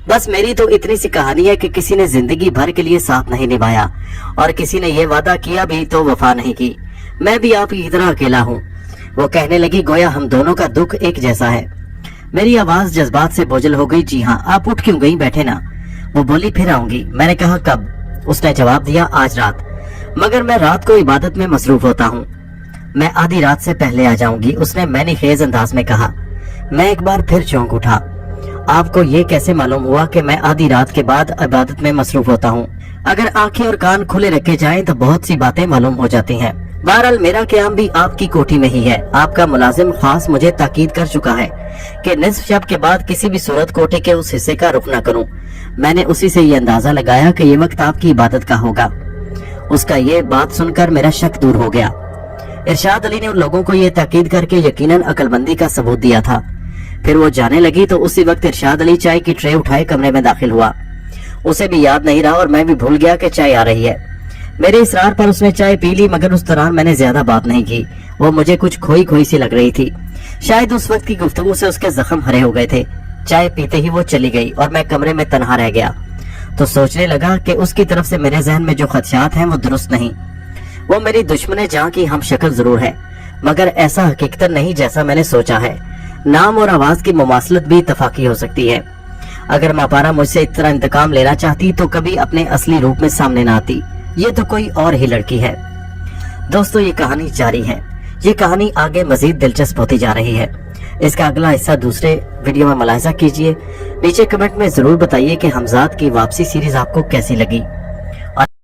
बस मेरी तो इतनी सी कहानी है कि किसी ने जिंदगी भर के लिए साथ नहीं निभाया और किसी ने ये वादा किया भी तो वफा नहीं की। मैं भी आपकी तरह अकेला हूँ। वो कहने लगी, गोया हम दोनों का दुख एक जैसा है। मेरी आवाज जज्बात से बोझल हो गई। जी हाँ। आप उठ क्यों गई? बैठे ना। वो बोली, फिर आऊंगी। मैंने कहा, कब? उसने जवाब दिया, आज रात। मगर मैं रात को इबादत में मसरूफ होता हूँ। मैं आधी रात से पहले आ जाऊंगी, उसने मैंने खेज अंदाज में कहा। मैं एक बार फिर चौंक उठा। आपको ये कैसे मालूम हुआ कि मैं आधी रात के बाद इबादत में मसरूफ होता हूँ? अगर आंखें और कान खुले रखे जाएं तो बहुत सी बातें मालूम हो जाती हैं। बहरहाल मेरा क़याम भी आपकी कोठी में ही है। आपका मुलाजिम खास मुझे ताकीद कर चुका है कि निस्फ शब के बाद किसी भी सूरत कोठी के उस हिस्से का रुख न करूं। मैंने उसी से ये अंदाजा लगाया कि ये वक्त आपकी इबादत का होगा। उसका ये बात सुनकर मेरा शक दूर हो गया। इरशाद अली ने उन लोगों को ये ताकीद करके यकीनन अक्लमंदी का सबूत दिया था। फिर वो जाने लगी तो उसी वक्त इरशाद अली चाय की ट्रे उठाए कमरे में दाखिल हुआ। उसे भी याद नहीं रहा और मैं भी भूल गया कि चाय आ रही है। मेरे इसरार पर उसने चाय पी ली, मगर उस दौरान मैंने ज्यादा बात नहीं की। वो मुझे कुछ खोई खोई सी लग रही थी। शायद उस वक्त की गुफ्तगू से उसके जख्म हरे हो गए थे। चाय पीते ही वो चली गई और मैं कमरे में तन्हा रह गया तो सोचने लगा कि उसकी तरफ से मेरे जहन में जो खदशात हैं वो दुरुस्त नहीं। वो मेरी दुश्मन जहां की हम शक्ल जरूर है, मगर ऐसा हकीकतन नहीं जैसा मैंने सोचा है। नाम और आवाज की मुमासलत भी इत्तफाकी हो सकती है। अगर मापारा मुझसे इस तरह इंतकाम लेना चाहती तो कभी अपने असली रूप में सामने न आती। ये तो कोई और ही लड़की है। दोस्तों ये कहानी जारी है, ये कहानी आगे मजीद दिलचस्प होती जा रही है। इसका अगला हिस्सा दूसरे वीडियो में मुलाहिजा कीजिए। नीचे कमेंट में जरूर बताइए कि हमजाद की वापसी सीरीज आपको कैसी लगी।